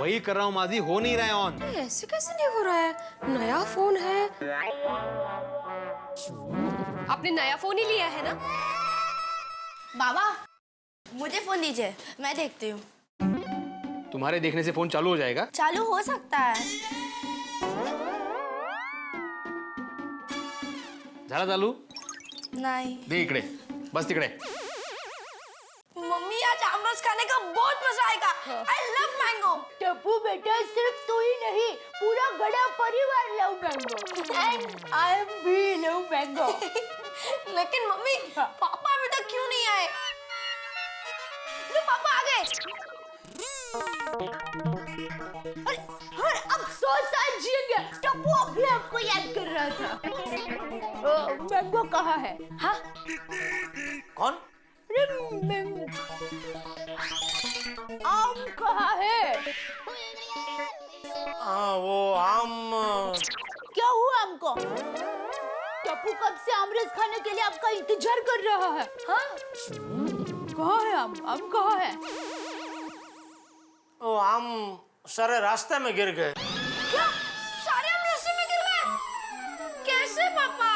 वही कर रहा हूँ माधवी, हो नहीं रहा है ऑन. ऐसे कैसे नहीं हो रहा है? नया फोन है. आपने नया फोन ही लिया है ना? बाबा मुझे फोन दीजिए, मैं देखती हूँ. तुम्हारे देखने से फोन चालू हो जाएगा? चालू हो सकता है. झाला चालू? नहीं. दे इकडे, बस तिकडे. मम्मी आज आमरस खाने का बहुत मजा आएगा. I love mango. टप्पू बेटा सिर्फ तू ही नहीं, पूरा बड़ा परिवार love mango. And I am भी लव मैंगो. लेकिन मम्मी पापा अभी तक क्यों नहीं आए? लो पापा आ गए. अरे अब 100 साल जिएंगे. टप्पू अभी आपको याद कर रहा था. मैंगो कहाँ है? हाँ? कौन? आम कहाँ है? हाँ वो आम. क्या हुआ आम को? टप्पू कब से आमरस खाने के लिए आपका इंतजार कर रहा है. हाँ? कहाँ है आम? आम कहाँ है? वो आम सारे रास्ते में गिर गए. क्या? सारे आम रास्ते में गिर गए? कैसे पापा?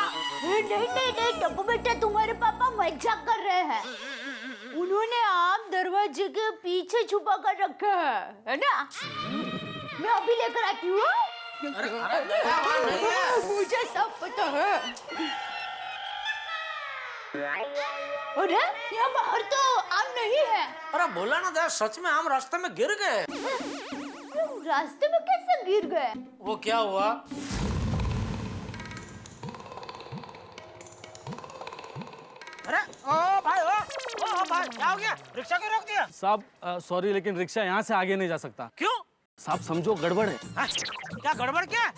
नहीं टप्पू बेटा, तुम्हारे पापा मजाक कर रहे हैं. उन्होंने आम दरवाजे के पीछे छुपा कर रखा है ना? मैं अभी लेकर आती हूँ. मुझे सब पता है. अरे यहाँ बाहर तो आम नहीं है. अरे बोला ना दया, सच में आम रास्ते में गिर गए. रास्ते में कैसे गिर गए? वो क्या हुआ? अरे ओ भाई, ओ भाई, क्या हो गया? रिक्शा क्यों रोक दिया? साहब सॉरी, लेकिन रिक्शा यहाँ से आगे नहीं जा सकता. क्यों? साहब समझो गड़बड़ है. क्या गड़बड़ क्या?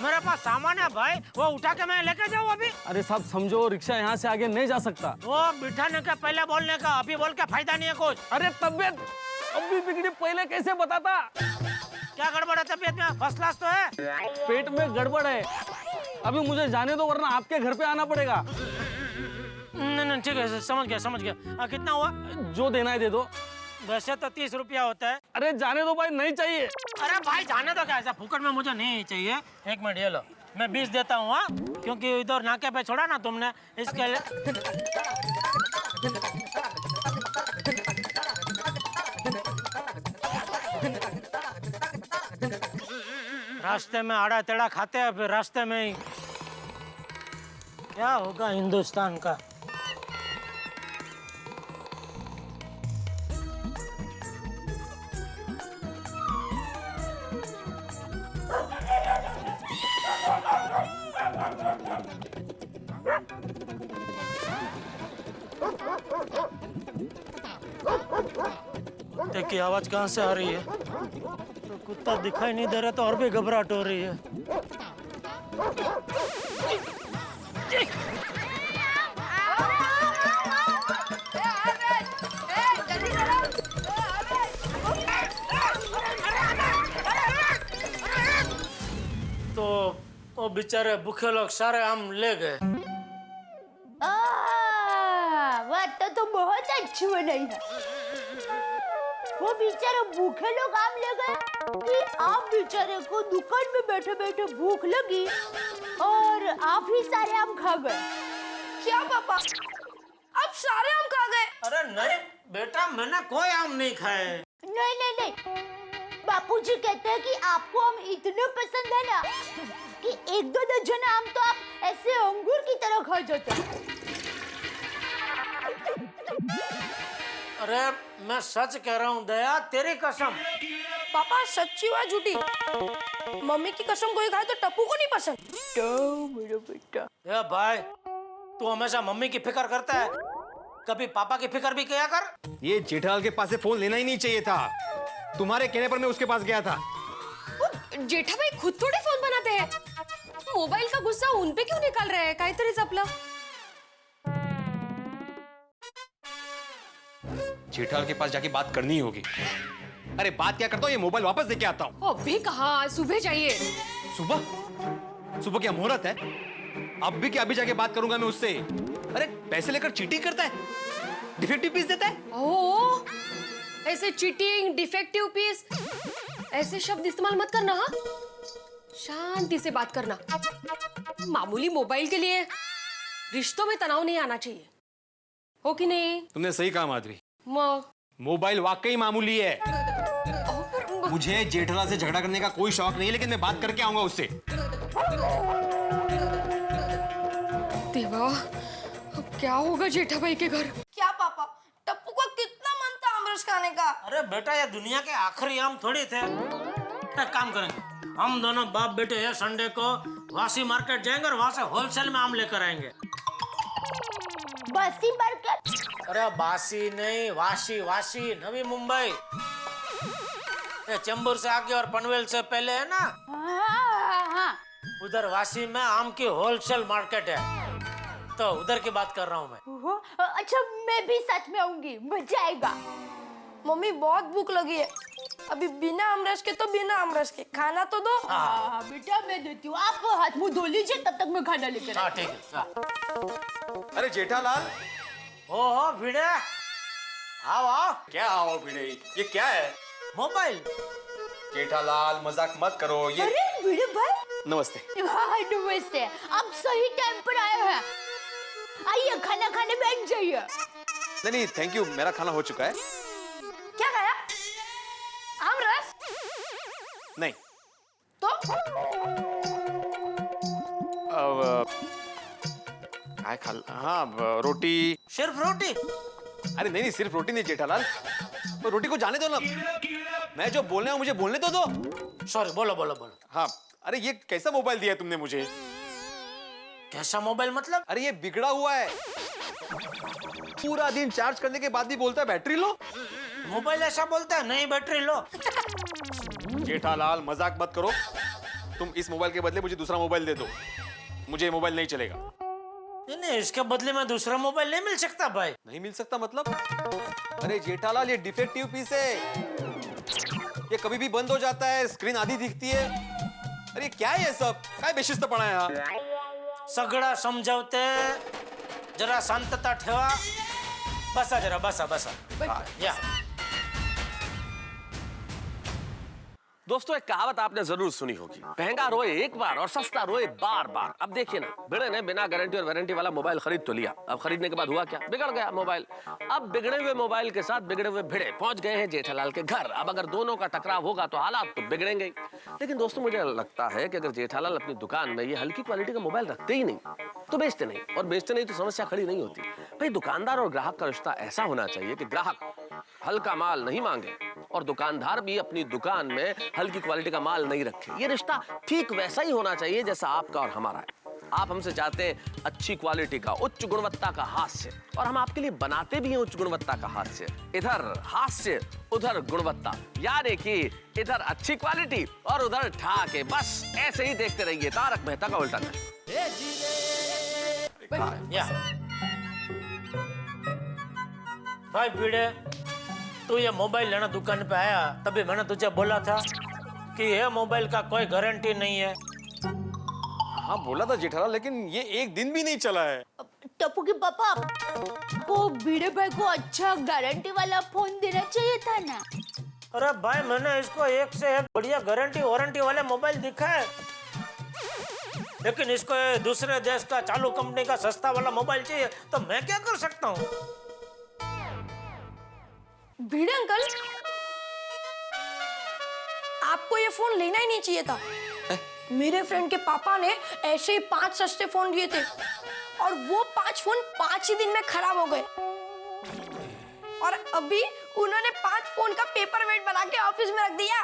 मेरे पास सामान है भाई, वो उठा के मैं लेके जाऊँ अभी. अरे साहब समझो, रिक्शा यहाँ से आगे नहीं जा सकता. वो बिठाने का पहले बोलने का, अभी बोल के फायदा नहीं है कुछ. अरे तबीयत अभी बिगड़ी, पहले कैसे बताता. क्या गड़बड़ है तबीयत में? फर्स्ट क्लास तो है. पेट में गड़बड़ है. अभी मुझे जाने दो, वरना आपके घर पे आना पड़ेगा. नहीं ठीक है, समझ गया. कितना हुआ? जो देना है दे दो. वैसे तो 30 रुपया होता है. अरे जाने दो भाई, नहीं चाहिए. अरे भाई जाने दो, क्या ऐसा फुकट में मुझे नहीं चाहिए. एक मिनट ये लो, मैं 20 देता हूँ. हाँ, क्योंकि इधर नाके पे छोड़ा ना तुमने, इसके लिए. रास्ते में आड़ा टेढ़ा खाते हैं, फिर रास्ते में ही. क्या होगा हिंदुस्तान का. देखिए आवाज कहाँ से आ रही है. तो कुत्ता दिखाई नहीं दे रहा, तो और भी घबराहट हो रही है. तो वो बेचारे भूखे लोग सारे आम ले गए. वाह तो बहुत अच्छी बनाई है. वो बेचारे भूखे लोग आम ले गए कि आप बेचारे को दुकान में बैठे बैठे भूख लगी और आप ही सारे आम खा गए। क्या पापा, आप सारे आम खा गए? अरे नहीं बेटा, मैंने कोई आम नहीं खाए। नहीं नहीं नहीं, बापूजी कहते हैं कि आपको आम इतने पसंद है ना कि 1-2 दर्जन आम तो आप ऐसे अंगूर की तरह खा जाते हैं। अरे मैं सच कह रहा हूँ दया, तेरी कसम। पापा सच्ची हुआ झूठी? मम्मी की कसम कोई खाए तो टप्पू को नहीं पसंद। तो मेरा बेटा। ए भाई, तू हमेशा मम्मी की फिक्र करता है, कभी पापा की फिक्र भी किया कर। ये जेठालाल के पास से फोन लेना ही नहीं चाहिए था। तुम्हारे कहने पर मैं उसके पास गया था। जेठा भाई खुद थोड़े फोन बनाते हैं। मोबाईल का गुस्सा उन पे क्यों निकाल रहे हैं? काहीतरी जपलं। जेठालाल के पास जाके बात करनी होगी। अरे बात क्या करता हूँ, ये मोबाइल वापस देके आता हूँ। अभी कहाँ, सुबह चाहिए। सुबह? सुबह क्या मुहूर्त है? अब भी क्या अभी जाके बात करूंगा मैं उससे? अरे पैसे लेकर चीटिंग करता है, डिफेक्टिव पीस देता है। ओह, ऐसे चीटिंग, डिफेक्टिव पीस, ऐसे शब्द इस्तेमाल मत करना। हाँ, शांति से बात करना। मामूली मोबाइल के लिए रिश्तों में तनाव नहीं आना चाहिए, हो कि नहीं? तुमने सही कहा माधवी, म मोबाइल वाकई मामूली है। मुझे जेठालाल से झगड़ा करने का कोई शौक नहीं है, लेकिन मैं बात करके आऊंगा उससे। देवा, अब क्या होगा जेठा भाई के घर? क्या पापा, टप्पू को कितना मन था आमरस खाने का। अरे बेटा, ये दुनिया के आखिरी आम थोड़ी थे। एक काम करेंगे, हम दोनों बाप बेटे हैं, संडे को वासी मार्केट जाएंगे और वहां से होलसेल में आम लेकर आएंगे। बासी मार्केट? अरे बासी नहीं, वाशी, वाशी, नवी मुंबई। ये चेंबूर से आगे और पनवेल से पहले है ना, हाँ। उधर वाशी में आम की होलसेल मार्केट है, तो उधर की बात कर रहा हूँ मैं। अच्छा, मैं भी साथ में आऊंगी, मजा आएगा। मम्मी बहुत भूख लगी है, अभी बिना आमरस के तो बिना आमरस के खाना तो दो। हाँ बेटा, मैं देती हूँ, आप हाथ मुंह धो लीजिए, तब तक मैं खाना लेकर। हाँ ठीक है। अरे जेठालाल, ओहो भिड़े, आओ आओ। क्या आओ भिड़े, ये क्या है? मोबाइल। जेठालाल मजाक मत करो। ये अरे भिड़े भाई, नमस्ते। हाँ नमस्ते, आप सही टाइम पर आए हैं। आइए खाना खाने बैठ जाइए। नहीं नहीं थैंक यू, मेरा खाना हो चुका है। क्या खाया? आमरस? नहीं तो? हाँ रोटी। सिर्फ रोटी? अरे नहीं नहीं, सिर्फ रोटी नहीं जेठालाल, तो रोटी को जाने दो ना, मैं जो बोलने हूँ मुझे बोलने तो दो। सॉरी, बोलो बोलो बोलो। हाँ, अरे ये कैसा मोबाइल दिया तुमने मुझे? कैसा मोबाइल मतलब? अरे ये बिगड़ा हुआ है, पूरा दिन चार्ज करने के बाद भी बोलता है बैटरी लो। मोबाइल ऐसा बोलता है? नहीं, बैटरी लो। जेठालाल मजाक मत करो, तुम इस मोबाइल के बदले मुझे दूसरा मोबाइल दे दो, मुझे मोबाइल नहीं चलेगा। नहीं नहीं, इसके बदले में दूसरा मोबाइल नहीं मिल सकता भाई। नहीं मिल सकता मतलब? अरे जेठालाल ये डिफेक्टिव पीस है, ये कभी भी बंद हो जाता है, स्क्रीन आधी दिखती है। अरे क्या है ये सब, काय बेशिस्त पड़ा है यहाँ? सगळा समजावते, जरा शांतता ठेवा। बसा जरा, बसा बसा। या दोस्तों, एक कहावत आपने जरूर सुनी होगी, महंगा रोए एक बार और सस्ता रोए बार बार। अब देखिए ना, भिड़े ने बिना गारंटी और वारंटी वाला मोबाइल खरीद तो लिया, अब खरीदने के बाद हुआ क्या? बिगड़ गया मोबाइल। अब बिगड़े हुए मोबाइल के साथ बिगड़े हुए भिड़े पहुंच गए हैं जेठालाल के घर। अब अगर दोनों का टकराव होगा तो हालात तो बिगड़ेंगे। लेकिन दोस्तों, मुझे लगता है कि अगर जेठालाल अपनी दुकान में ये हल्की क्वालिटी का मोबाइल रखते ही नहीं तो बेचते नहीं, और बेचते नहीं तो समस्या खड़ी नहीं होती। भाई, दुकानदार और ग्राहक का रिश्ता ऐसा होना चाहिए कि ग्राहक हल्का माल नहीं मांगे और दुकानदार भी अपनी दुकान में हल्की क्वालिटी का माल नहीं रखे। ये रिश्ता ठीक वैसा ही होना चाहिए जैसा आपका और हमारा है। आप हमसे चाहते हैं अच्छी क्वालिटी का, उच्च गुणवत्ता का हास्य, और हम आपके लिए बनाते भी हैं उच्च गुणवत्ता का हास्य। इधर हास्य, उधर गुणवत्ता, यानी कि इधर अच्छी क्वालिटी और उधर ठाके। बस ऐसे ही देखते रहिए तारक मेहता का उल्टा चश्मा। भाई भिड़े, तू ये मोबाइल लेना दुकान पे आया, तभी मैंने तुझे बोला था कि ये मोबाइल का कोई गारंटी नहीं है। हाँ बोला था जेठालाल, लेकिन ये एक दिन भी नहीं चला है। टप्पू के पापा को भिड़े भाई को अच्छा गारंटी वाला फोन देना चाहिए था ना। अरे भाई मैंने इसको एक से एक बढ़िया गारंटी वारंटी वाले मोबाइल दिखा है, लेकिन इसको ये दूसरे देश का चालू कंपनी का सस्ता वाला मोबाइल चाहिए, तो मैं क्या कर सकता हूँ? भिड़े अंकल, आपको ये फोन लेना ही नहीं चाहिए था। मेरे फ्रेंड के पापा ने ऐसे ही 5 सस्ते फोन लिए थे और वो 5 फोन 5 ही दिन में खराब हो गए, और अभी उन्होंने 5 फोन का पेपर वेट बना के ऑफिस में रख दिया।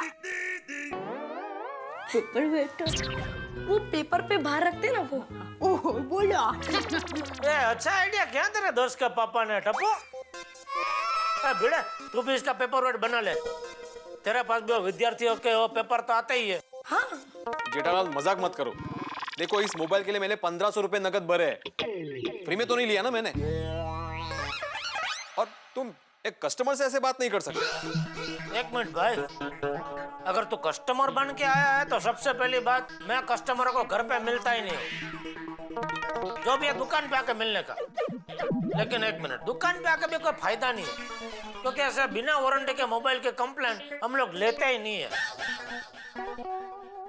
Paper wait? वो पेपर पे बाहर रखते ना वो। ओह बोला। ये अच्छा आइडिया क्या तेरे दोस्त के पापा ने टप्पू? भिड़े तू भी इसका पेपर वेट बना ले, तेरे पास भी विद्यार्थियों के वो पेपर तो आते ही है। हाँ जेठालाल मजाक मत करो, देखो इस मोबाइल के लिए मैंने 1500 रुपए नगद भरे हैं, फ्री में तो नहीं लिया ना मैंने। और तुम एक कस्टमर से ऐसे बात नहीं कर सकते। एक मिनट भाई, अगर तू कस्टमर बन के आया है तो सबसे पहली बात, मैं कस्टमर को घर पे मिलता ही नहीं, जो भी है दुकान पे आके मिलने का। लेकिन एक मिनट, दुकान पे आके भी कोई फायदा नहीं है, क्योंकि ऐसे बिना वारंटी के मोबाइल के कंप्लेंट हम लोग लेते ही नहीं है।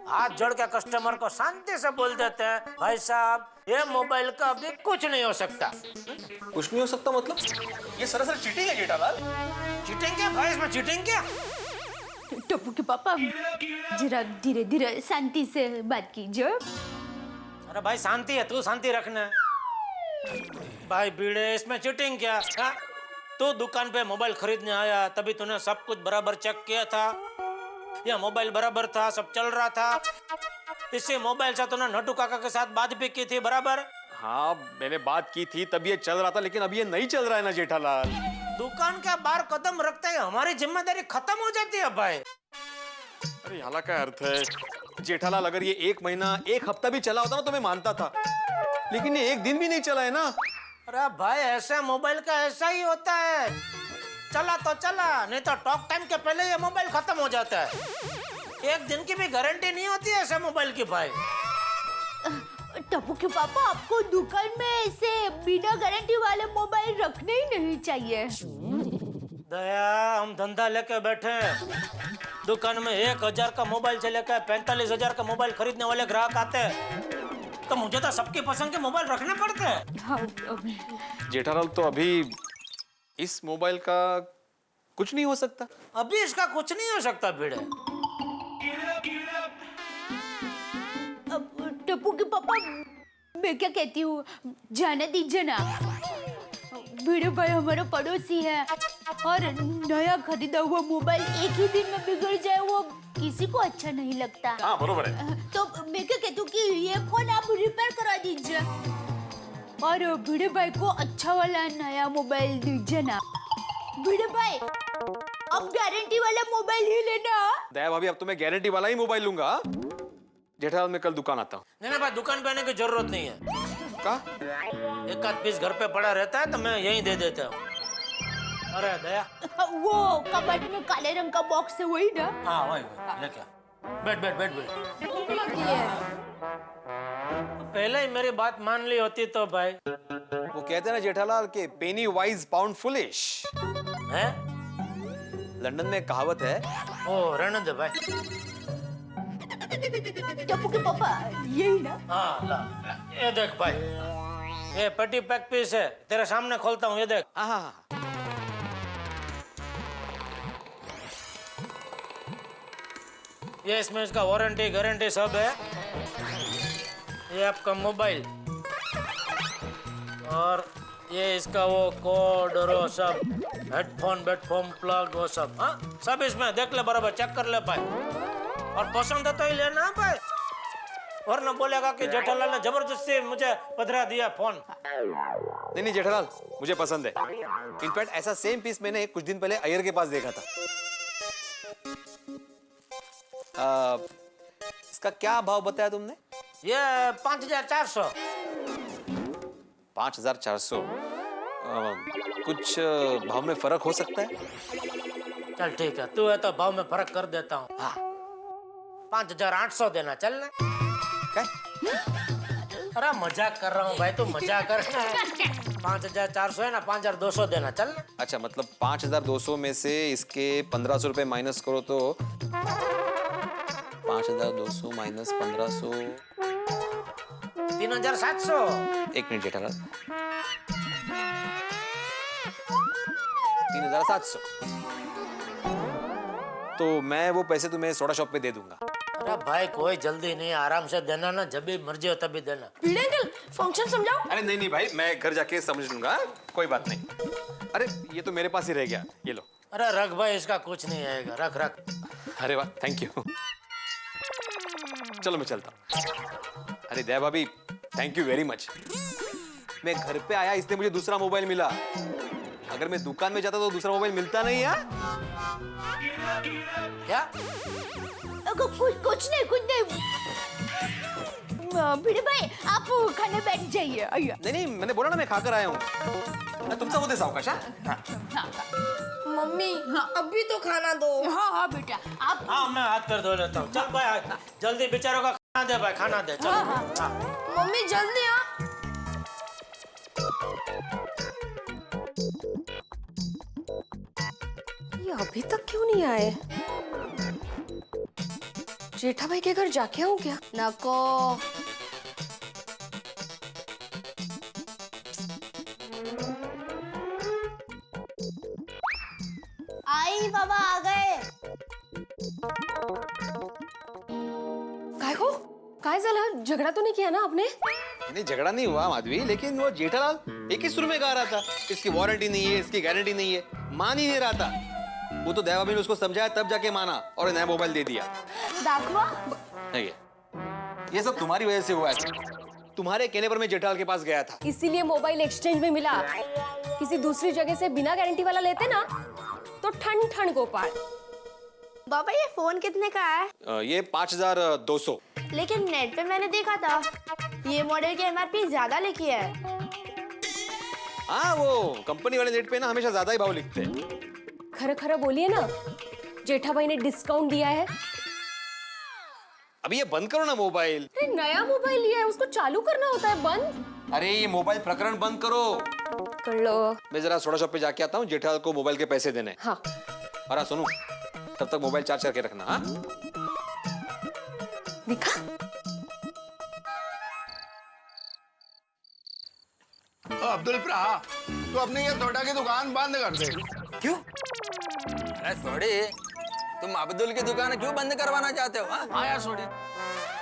हाथ जोड़ के कस्टमर को शांति से बोल देते हैं, भाई साहब ये मोबाइल का अभी कुछ नहीं हो सकता। कुछ नहीं हो सकता मतलब? ये सरासर चीटिंग है जेठालाल। चीटिंग क्या भाई, इसमें चीटिंग क्या? टप्पू के पापा जरा धीरे धीरे शांति से बात कीजिए। अरे भाई शांति है, तू शांति रखना। भाई भिड़े, इसमें चीटिंग क्या? हा? तू दुकान पे मोबाइल खरीदने आया, तभी तूने सब कुछ बराबर चेक किया था, यह मोबाइल बराबर था, सब चल रहा था। इसी मोबाइल से तूने नटू काका के साथ बात भी की थी बराबर? हाँ मैंने बात की थी, तब ये चल रहा था, लेकिन अभी ये नहीं चल रहा है ना जेठालाल। दुकान के बाहर कदम रखते ही हमारी जिम्मेदारी खत्म हो जाती है भाई। अरे यहाँ का अर्थ है जेठालाल, अगर ये 1 महीना 1 हफ्ता भी चला होता ना तो मैं मानता था, लेकिन ये 1 दिन भी नहीं चला है ना। अरे भाई ऐसे मोबाइल का ऐसा ही होता है, चला तो चला, नहीं तो टॉक टाइम के पहले ये मोबाइल खत्म हो जाता है। 1 दिन की भी गारंटी नहीं होती है ऐसे मोबाइल की भाई। टप्पू के पापा आपको दुकान में ऐसे बिना गारंटी वाले मोबाइल रखने ही नहीं चाहिए। दया, हम धंधा लेके बैठे हैं, दुकान में 1000 का मोबाइल से लेकर 45,000 का मोबाइल खरीदने वाले ग्राहक आते हैं, तो मुझे तो सबकी पसंद के मोबाइल रखने पड़ते हैं। जेठालाल तो अभी इस मोबाइल का कुछ नहीं हो सकता। अभी इसका कुछ नहीं हो सकता भिड़े। टप्पू के पापा मैं क्या कहती हूँ, जाने दीजिए ना। भिड़े भाई हमारा पड़ोसी है, और नया खरीदा हुआ मोबाइल 1 ही दिन में बिगड़ जाए वो किसी को अच्छा नहीं लगता। हाँ बरोबर है। तो मैं क्या कहती हूँ कि ये फोन आप रिपेयर करा दीजिए, और भिड़े भाई को अच्छा वाला नया मोबाइल दीजिए ना। भिड़े भाई अब गारंटी वाला मोबाइल ही लेना। दया भाभी, अब तो मैं गारंटी वाला ही मोबाइल लूंगा। जेठालाल मैं कल दुकान आता हूँ। नहीं भाई, दुकान पे आने की जरूरत नहीं है। का? 1 आध पीस घर पे पड़ा रहता है तो मैं यहीं दे देता हूँ। अरे दया, वो कबर्ड में काले रंग का बॉक्स है वही ना? हाँ वही लेके आ। बैठ बैठ बैठ बैठ। भूख लगी है। पहले ही मेरी बात मान ली होती तो भाई। वो कहते हैं ना जेठालाल के पेनी वाइज पाउंड फुलिश है, लंदन में कहावत है। ओ रहने दे भाई। टप्पू के पापा यही ना? हाँ ला, ये देख भाई, ये पेटी पैक पीस है, तेरे सामने खोलता हूँ, ये देख। हाँ ये इसमें इसका वारंटी गारंटी सब है। ये आपका मोबाइल, और ये इसका वो कोड और वो सब, हेडफोन बेडफोन प्लग वो सब, हाँ सब इसमें देख ले बराबर, चेक कर ले भाई, और पसंद है तो ही लेना भाई, वरना बोलेगा कि जेठालाल ने जबरदस्ती मुझे पधरा दिया फोन। नहीं नहीं जेठालाल, मुझे पसंद है। इनफैक्ट ऐसा सेम पीस मैंने कुछ दिन पहले अय्यर के पास देखा था। इसका क्या भाव बताया तुमने? ये 5,400। 5,400। कुछ भाव में फर्क हो सकता है? चल ठीक है, तू है तो भाव में फर्क कर देता हूँ। हाँ 5,800 देना, चल ना। क्या? अरे मजाक कर रहा हूँ भाई, तू मजाक कर। 5400 है ना, 5200 देना, चल। अच्छा, मतलब 5200 में से इसके 1500 रुपए माइनस करो तो 5200 माइनस 1500 3700। एक मिनट जेठालाल, 3700। तो मैं वो पैसे तुम्हें सोडा शॉप पे दे दूंगा। अरे भाई कोई जल्दी नहीं, आराम से देना ना, जब भी मर्जी हो तभी देना। भिड़े अंकल फंक्शन समझाओ। अरे नहीं भाई, मैं घर जाके समझ लूंगा, कोई बात नहीं। अरे ये तो मेरे पास ही रह गया, ये लो। अरे रख भाई, इसका कुछ नहीं आएगा, रख रख। अरे वाह, थैंक यू। चलो मैं चलता हूँ। अरे दया भाभी, थैंक यू वेरी मच। मैं घर पे आया इसलिए मुझे दूसरा मोबाइल मिला। अगर मैं दुकान में जाता तो दूसरा मोबाइल मिलता नहीं यार। क्या? कुछ नहीं। भिड़े भाई आप खाने बैठ जाइए। नहीं, मैंने बोला ना मैं खाकर आया हूँ। तुमचा होते सावकाश। मम्मी अभी तो खाना दो। हाँ बेटा आप। हाँ मैं हाथ पैर धो लेता हूँ। चल भाई जल्दी बेचारों का खाना दे भाई, खाना दे। चल हाँ। मम्मी जल्दी आ। ये अभी तक क्यों नहीं आए? जेठा भाई के घर जाके आऊं क्या? नको। आई बाबा आ गए। काय को? काय झालं? झगड़ा तो नहीं किया ना आपने? नहीं, झगड़ा नहीं हुआ माधवी, लेकिन वो जेठालाल एक ही सुर में गा रहा था, इसकी वारंटी नहीं है, इसकी गारंटी नहीं है, मान ही नहीं रहा था। वो तो दया भाभी ने उसको समझाया तब जाके माना और नया मोबाइल दे दिया। दाखवा। नहीं, ये सब तुम्हारी वजह से हुआ है। तुम्हारे कहने पर मैं जेठालाल के पास गया था। इसीलिए मोबाइल एक्सचेंज में मिला। किसी दूसरी जगह से बिना गारंटी वाला लेते ना तो ठंड ठंड गोपाल। बाबा ये फोन कितने का है? ये 5200। लेकिन नेट पे मैंने देखा था ये मॉडल की एमआरपी ज्यादा लिखी है। हाँ, वो कंपनी वाले नेट पे ना हमेशा ज्यादा ही भाव लिखते हैं। खरा खरा बोलिए ना, जेठा भाई ने डिस्काउंट दिया है। अभी ये बंद करो ना मोबाइल। अरे नया मोबाइल लिया है, उसको चालू करना होता है बंद। अरे ये मोबाइल प्रकरण बंद करो। कर लो। मैं जरा सोडा शॉप पे जाके आता हूँ, जेठालाल को मोबाइल के पैसे देने। हाँ। और हाँ सुनो, तब तक मोबाइल चार्ज करके रखना। हाँ दिखा। अब्दुल प्रा, तू अपनी ये सोडा की दुकान बंद कर दे। क्यों? अरे सोडी, तुम अब्दुल की दुकान क्यों बंद करवाना चाहते हो? हाँ यार सोडी,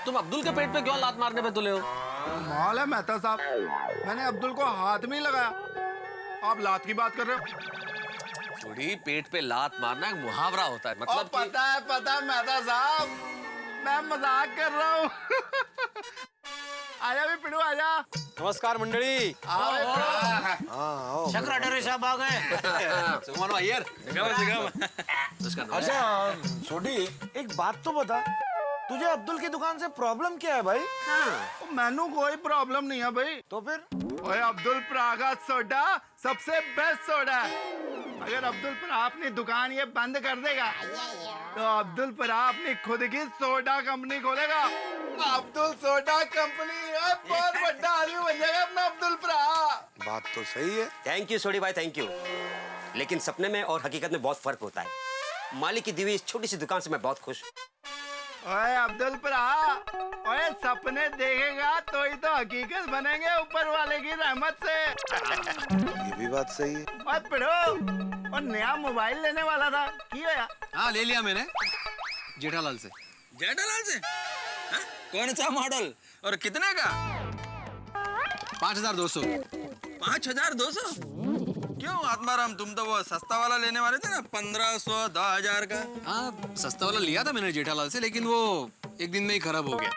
तुम अब्दुल के पेट पे क्यों लात मारने पे तुले हो? माल है मेहता साहब, मैंने अब्दुल को हाथ में ही लगाया, आप लात की बात कर रहे हो? सोडी, पेट पे लात मारना एक मुहावरा होता है, मतलब कि... पता है मेहता साहब, मैं मजाक कर रहा हूँ। आजा भी पिड़ू, आजा। नमस्कार मंडळी। सेक्रेटरी साहब आ गए। अच्छा सोडी, एक बात तो बता, तुझे अब्दुल की दुकान से प्रॉब्लम क्या है भाई? हाँ। मैनू कोई प्रॉब्लम नहीं है भाई। तो फिर? ओए अब्दुल प्रा का सोडा सबसे बेस्ट सोडा है। अगर अब्दुल प्रा अपनी दुकान ये बंद कर देगा तो अब्दुल प्रा अपनी खुद की सोडा कंपनी खोलेगा। अब्दुल सोडा कंपनी बहुत बड़ा आदमी बन जाएगा अपना अब्दुल प्रा। बात तो सही है। थैंक यू सोडी भाई, थैंक यू। लेकिन सपने में और हकीकत में बहुत फर्क होता है। मालिक की दी हुई इस छोटी सी दुकान से मैं बहुत खुश। ओए अब्दुल प्रा, ओए सपने देखेगा तो ही तो हकीकत बनेंगे ऊपर वाले की रहमत से। ये भी बात सही है। ओए पिड़ो, और नया मोबाइल लेने वाला था, की होया? हाँ ले लिया मैंने, जेठालाल से। जेठालाल से? हाँ? कौन सा मॉडल और कितने का? 5200। 5200? क्यों आत्माराम, तुम तो वो सस्ता वाला लेने वाले थे ना, 1500, 10,000 का। हाँ सस्ता वाला लिया था मैंने जेठालाल से, लेकिन वो एक दिन में ही खराब हो गया।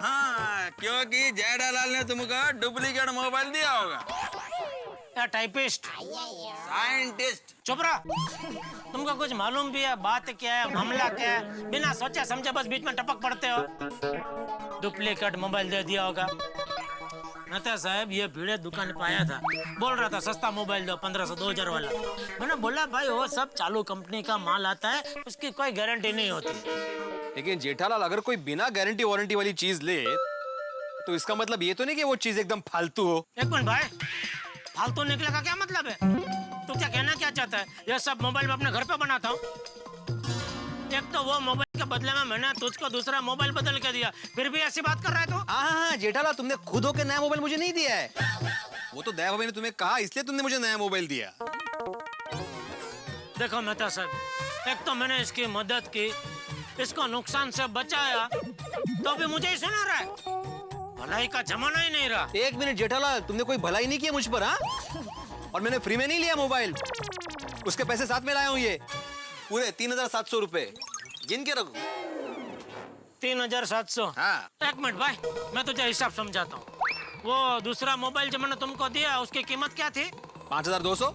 हाँ, क्योंकि जेठालाल ने तुमको डुप्लीकेट मोबाइल दिया होगा। या टाइपिस्ट, साइंटिस्ट। चुप रहा। तुमको कुछ मालूम भी है बात क्या है, मामला क्या है? बिना सोचे समझे बस बीच में टपक पड़ते हो। डुप्लीकेट मोबाइल दे दिया होगा। नता साहब ये भिड़े दुकान पे आया था, बोल रहा था सस्ता मोबाइल दो, 1500, 2000 वाला। मैंने बोला भाई वो सब चालू कंपनी का माल आता है, उसकी कोई गारंटी नहीं होती। लेकिन जेठालाल, अगर कोई बिना गारंटी वारंटी वाली चीज ले तो इसका मतलब ये तो नहीं कि वो चीज एकदम फालतू हो। एक मिनट भाई, फालतू निकले का क्या मतलब है? तू क्या कहना क्या चाहता है? यह सब मोबाइल में अपने घर पे बनाता हूँ। एक तो वो मोबाइल के बदले में मैंने तुझको दूसरा मोबाइल बदल के दिया, फिर भी ऐसी बात कर रहा है तू? हाँ जेठालाल, तुमने खुद होके नया मोबाइल मुझे नहीं दिया है। वो तो दया भाभी ने तुम्हें कहा, इसलिए तुमने मुझे नया मोबाइल दिया। देखो मेहता साहब, एक तो मैंने इसकी मदद की, इसको नुकसान से बचाया, तो भी मुझे ही सुना रहा है। भलाई का जमाना ही नहीं रहा। एक मिनट जेठालाल, तुमने कोई भलाई नहीं किया मुझ पर, हाँ? और मैंने फ्री में नहीं लिया मोबाइल, उसके पैसे साथ में लाया हूँ। ये पूरे 3700 रुपए गिन के रखो। 3700? हाँ। एक मिनट भाई, मैं तुझे हिसाब समझाता हूँ। वो दूसरा मोबाइल जो मैंने तुमको दिया, उसकी कीमत क्या थी? 5200।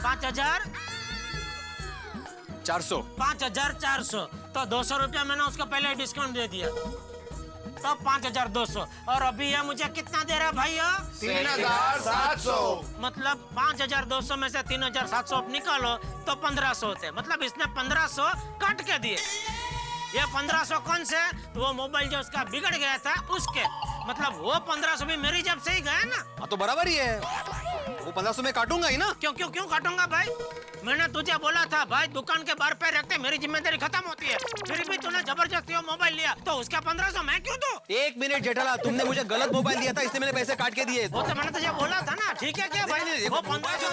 5400। 5400, तो 200 रुपया मैंने उसको पहले डिस्काउंट दे दिया, तो 5200। और अभी ये मुझे कितना दे रहा है भैया? 3700। मतलब 5200 में से 3700 निकालो तो 1500 होते, मतलब इसने 1500 काट के दिए। ये 1500 कौन से? वो मोबाइल जो उसका बिगड़ गया था उसके, मतलब वो 1500 भी मेरी जेब से ही गया ना। हाँ तो बराबर ही है, वो 1500 में काटूंगा ही ना। क्यों क्यों क्यों काटूंगा भाई? मैंने तुझे बोला था भाई, दुकान के बाहर पे रखते मेरी जिम्मेदारी खत्म होती है, फिर भी तूने जबरदस्ती वो मोबाइल लिया, तो उसका 1500 मैं क्यों दूं? एक मिनट जेठालाल, तुमने मुझे गलत मोबाइल दिया था, इसलिए मैंने पैसे काट के दिए। वो तो मैंने तुझे बोला था ना, ठीक है क्या भाई? वो 1500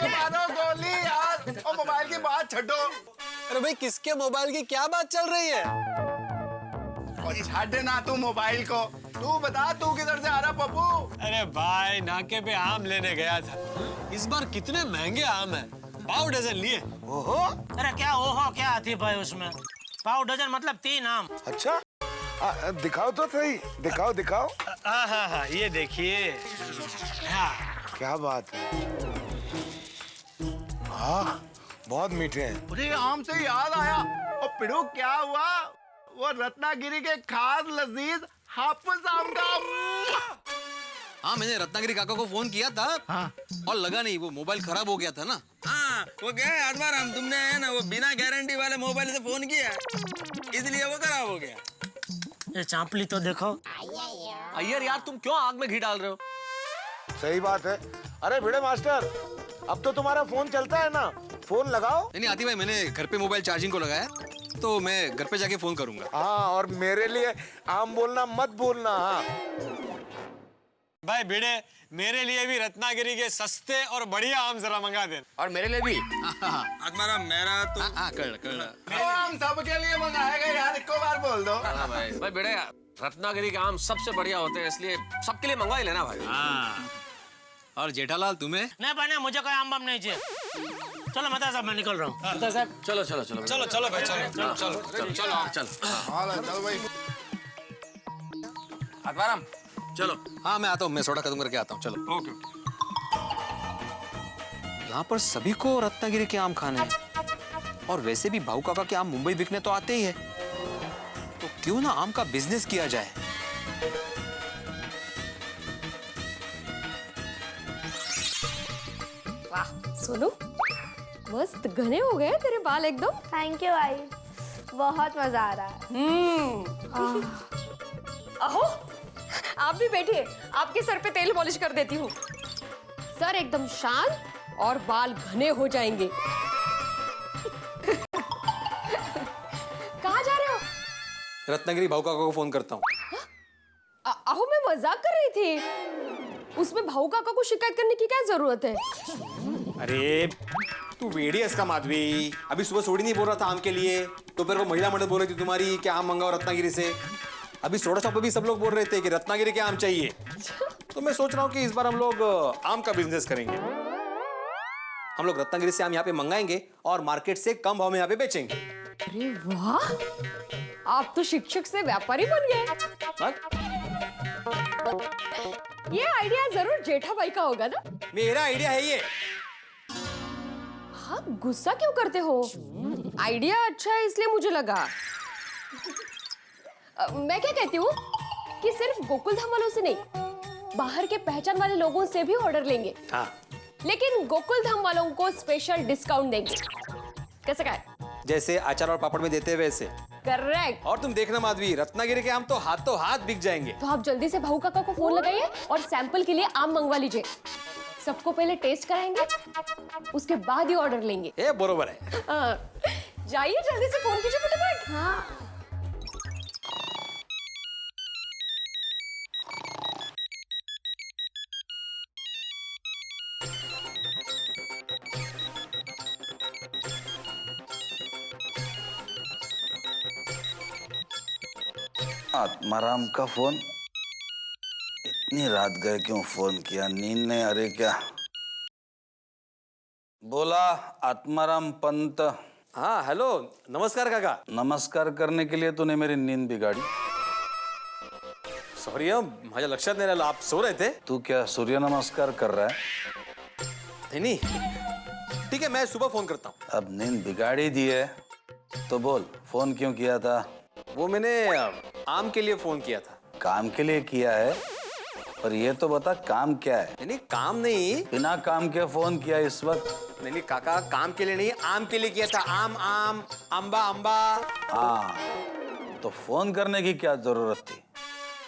मारो गोली यार, और मोबाइल की बात छड्डो। अरे भाई, किसके मोबाइल की क्या बात चल रही है? और छाड़ ना तू मोबाइल को, तू बता तू किधर से आ रहा पप्पू? अरे भाई, नाके पे आम लेने गया था। इस बार कितने महंगे आम हैं, पाव डजन लिए। ओहो। अरे क्या ओहो क्या आती भाई उसमें? पाव डजन मतलब 3 आम। अच्छा, दिखाओ तो सही, दिखाओ दिखाओ। हाँ, ये देखिए। क्या बात है, हाँ बहुत मीठे हैं। अरे आम से याद आया, और पिड़ू क्या हुआ? वो रत्नागिरी के खास लजीज हापुस आम का। हाँ, मैंने रत्नागिरी काका को फोन किया था। हाँ। और लगा नहीं, वो मोबाइल खराब हो गया था ना। हाँ, वो क्या है आजमार, हम तुमने है ना वो बिना गारंटी वाले मोबाइल से फोन किया, इसलिए वो खराब हो गया। ये चांपली तो देखो। अय्यर यार, तुम क्यों आग में घी डाल रहे हो? सही बात है। अरे भिड़े मास्टर, अब तो तुम्हारा फोन चलता है ना, फोन लगाओ। नहीं आती भाई, मैंने घर पे मोबाइल चार्जिंग को लगाया, तो मैं घर पे जाके फोन करूंगा। हाँ, और मेरे लिए आम बोलना मत भूलना। हाँ भाई भिड़े, मेरे लिए भी रत्नागिरी के सस्ते और बढ़िया आम जरा मंगा दे। और मेरे लिए भी। आजमारा मेरा तो कर आम सबके लिए मंगाएगा यार, इको बार बोल दो। भाई बेटे, रत्नागिरी के आम सबसे बढ़िया होते हैं, इसलिए सबके लिए मंगवा ही लेना भाई। हाँ। और जेठालाल तुम्हें? नहीं बने, मुझे कोई आम बम नहीं चाहिए। चलो मेहता साहब, मैं निकल रहा हूँ। मेहता साहब, चलो चलो चलो चलो चलो भाई, चलो चलो चलो चलो चल। चल भाई। आजमाराम चलो। हाँ मैं आता हूँ, मैं सोडा खत्म करके आता हूँ। चलो। ओके। यहाँ पर सभी को रत्नागिरी के आम खाने हैं, और वैसे भी भाऊ काका के आम मुंबई बिकने तो आते ही है, तो क्यों ना आम का बिजनेस किया जाए। वाह सोनू, मस्त घने हो गए तेरे बाल एकदम। थैंक यू आई, बहुत मजा आ रहा है। अहो, आप भी बैठिए, आपके सर पे तेल पॉलिश कर देती हूँ। सर एकदम शांत और बाल घने हो जाएंगे। कहाँ जा रहे हो? रत्नागिरी भाऊ काका को फोन करता हूँ। अहो मैं मजाक कर रही थी, उसमें भाऊ काका को शिकायत करने की क्या जरूरत है? अरे तू वेडियस का माधवी, अभी सुबह सोडी नहीं बोल रहा था आम के लिए, दोपहर को महिला मंडल बोल रही थी तुम्हारी कि आम मंगाओ रत्नागिरी से, अभी सोडा शॉप पे भी सब लोग बोल रहे थे कि रत्नागिरी के आम चाहिए। तो मैं सोच रहा हूँ कि इस बार हम लोग आम का बिजनेस करेंगे। हम लोग रत्नागिरी से आम यहाँ पे मंगाएंगे और मार्केट से कम भाव में यहाँ पे बेचेंगे। अरे वाह, आप तो शिक्षक से व्यापारी बन गए। ये आइडिया जरूर जेठा भाई का होगा ना? मेरा आइडिया है ये। हाँ, गुस्सा क्यों करते हो? आइडिया अच्छा है इसलिए मुझे लगा। मैं क्या कहती हूँ कि सिर्फ गोकुल धाम वालों से नहीं, बाहर के पहचान वाले लोगों से भी ऑर्डर लेंगे। हाँ। लेकिन गोकुल धाम वालों को स्पेशल डिस्काउंट देंगे। कैसे क्या है? जैसे अचार और पापड़ में देते हैं वैसे। करेक्ट। और तुम देखना माधवी, रत्नागिरी के आम तो हाथों हाथ बिक जाएंगे। तो आप जल्दी से भाऊ काका को फोन लगाइए और सैंपल के लिए आम मंगवा लीजिए। सबको पहले टेस्ट कराएंगे, उसके बाद ही ऑर्डर लेंगे। ये बरोबर है। जाइए जल्दी से फोन कीजिए फटाफट। हाँ। आत्माराम का फोन। इतनी रात गए क्यों फोन किया? नींद ने? अरे क्या बोला? आत्माराम पंत। हाँ हेलो, नमस्कार काका। नमस्कार करने के लिए तूने मेरी नींद बिगाड़ी। सॉरी, माझ्या लक्षात नाही राहिलं, आप सो रहे थे। तू क्या सूर्य नमस्कार कर रहा है? नहीं, ठीक है, मैं सुबह फोन करता हूँ। अब नींद बिगाड़ी दी है तो बोल, फोन क्यों किया था? वो मैंने आम के लिए फोन किया था। काम के लिए किया है, पर ये तो बता काम क्या है? नहीं काम नहीं। बिना काम के फोन किया इस वक्त? नहीं काका, काम के लिए नहीं, आम के लिए किया था। आम आम, अंबा अंबा। हाँ, तो फोन करने की क्या जरूरत थी?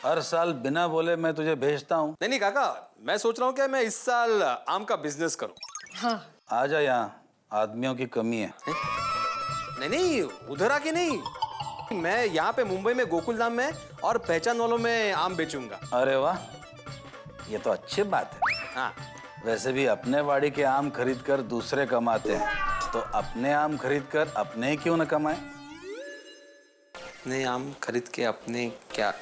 हर साल बिना बोले मैं तुझे भेजता हूँ। नहीं काका, मैं सोच रहा हूँ कि मैं इस साल आम का बिजनेस करूँ। हाँ। आजा, यहाँ आदमियों की कमी है। नहीं, उधर आके नहीं, मैं यहाँ पे मुंबई में गोकुलधाम में और पहचान वालों में आम बेचूंगा। अरे वाह, ये तो अच्छी बात है। हाँ। वैसे भी अपने वाड़ी के आम खरीद कर दूसरे कमाते हैं, तो अपने आम खरीद कर अपने क्यों न कमाए? नहीं, आम खरीद के अपने क्या?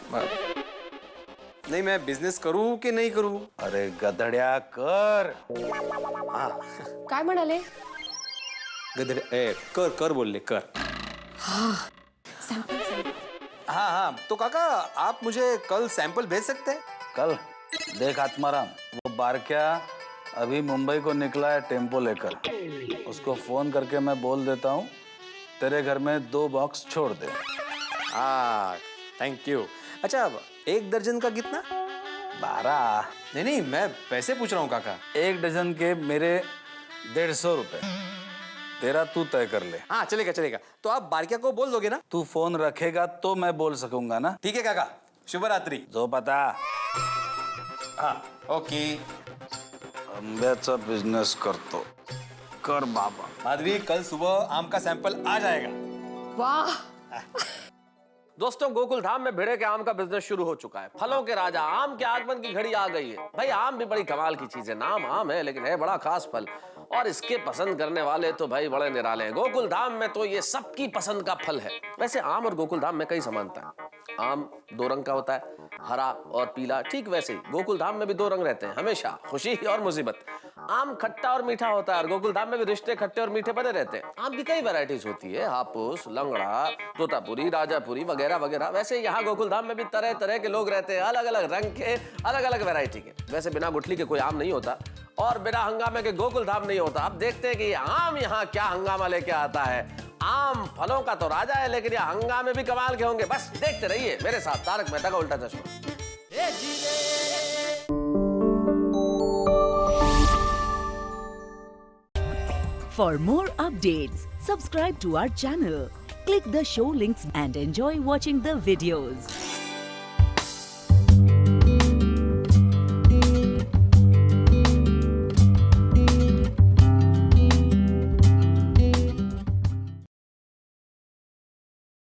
नहीं, मैं बिजनेस करूँ कि नहीं करूँ? अरे गधड्या, कर। हाँ। काय म्हणाले? गधड्या, कर कर बोलले, कर। हाँ, सैंपल। हाँ हाँ, तो काका आप मुझे कल सैंपल भेज सकते हैं? कल? देख आत्माराम, वो बारक्या अभी मुंबई को निकला है टेम्पो लेकर। उसको फोन करके मैं बोल देता हूँ तेरे घर में 2 बॉक्स छोड़ दे। हाँ, थैंक यू। अच्छा, अब 1 दर्जन का कितना? 12। नहीं, मैं पैसे पूछ रहा हूँ काका। 1 डजन के मेरे 150 रुपए, तेरा तू तय कर ले। हाँ चलेगा चलेगा। तो आप बारक्या को बोल दोगे ना? तू फोन रखेगा तो मैं बोल सकूंगा ना। ठीक है काका, शुभ रात्रि। जो पता। हाँ ओके। आंब्याचा बिझनेस करतो, कर बाबा। माधवी, कल सुबह आम का सैंपल आ जाएगा। वाह। दोस्तों, गोकुलधाम में भिड़े के आम का बिजनेस शुरू हो चुका है। फलों के राजा आम के आगमन की घड़ी आ गई है। भाई, आम भी बड़ी कमाल की चीज है। नाम आम है लेकिन है बड़ा खास फल, और इसके पसंद करने वाले तो भाई बड़े निराले हैं। गोकुलधाम में तो ये सबकी पसंद का फल है। वैसे आम और गोकुलधाम में कई समानता है। आम 2 रंग का होता है, हरा और पीला। ठीक वैसे ही गोकुलधाम में भी 2 रंग रहते हैं हमेशा, खुशी और मुसीबत। आम खट्टा और मीठा होता है और गोकुलधाम में भी रिश्ते खट्टे और मीठे बने रहते हैं। आम की कई वैरायटीज होती है, हापुस, लंगड़ा, तोतापुरी, राजापुरी वगैरह वगैरह। वैसे यहाँ गोकुलधाम में भी तरह तरह के लोग रहते हैं, अलग अलग रंग के, अलग अलग वैरायटी के। वैसे बिना गुठली के कोई आम नहीं होता और बिना हंगामे के गोकुलधाम नहीं होता। अब देखते हैं कि आम यहाँ क्या हंगामा लेके आता है। आम फलों का तो राजा है, लेकिन यहाँ हंगामे भी कमाल के होंगे। बस देखते रहिए मेरे साथ तारक मेहता का उल्टा चश्मा। For more updates, subscribe to our channel, click the show links and enjoy watching the videos.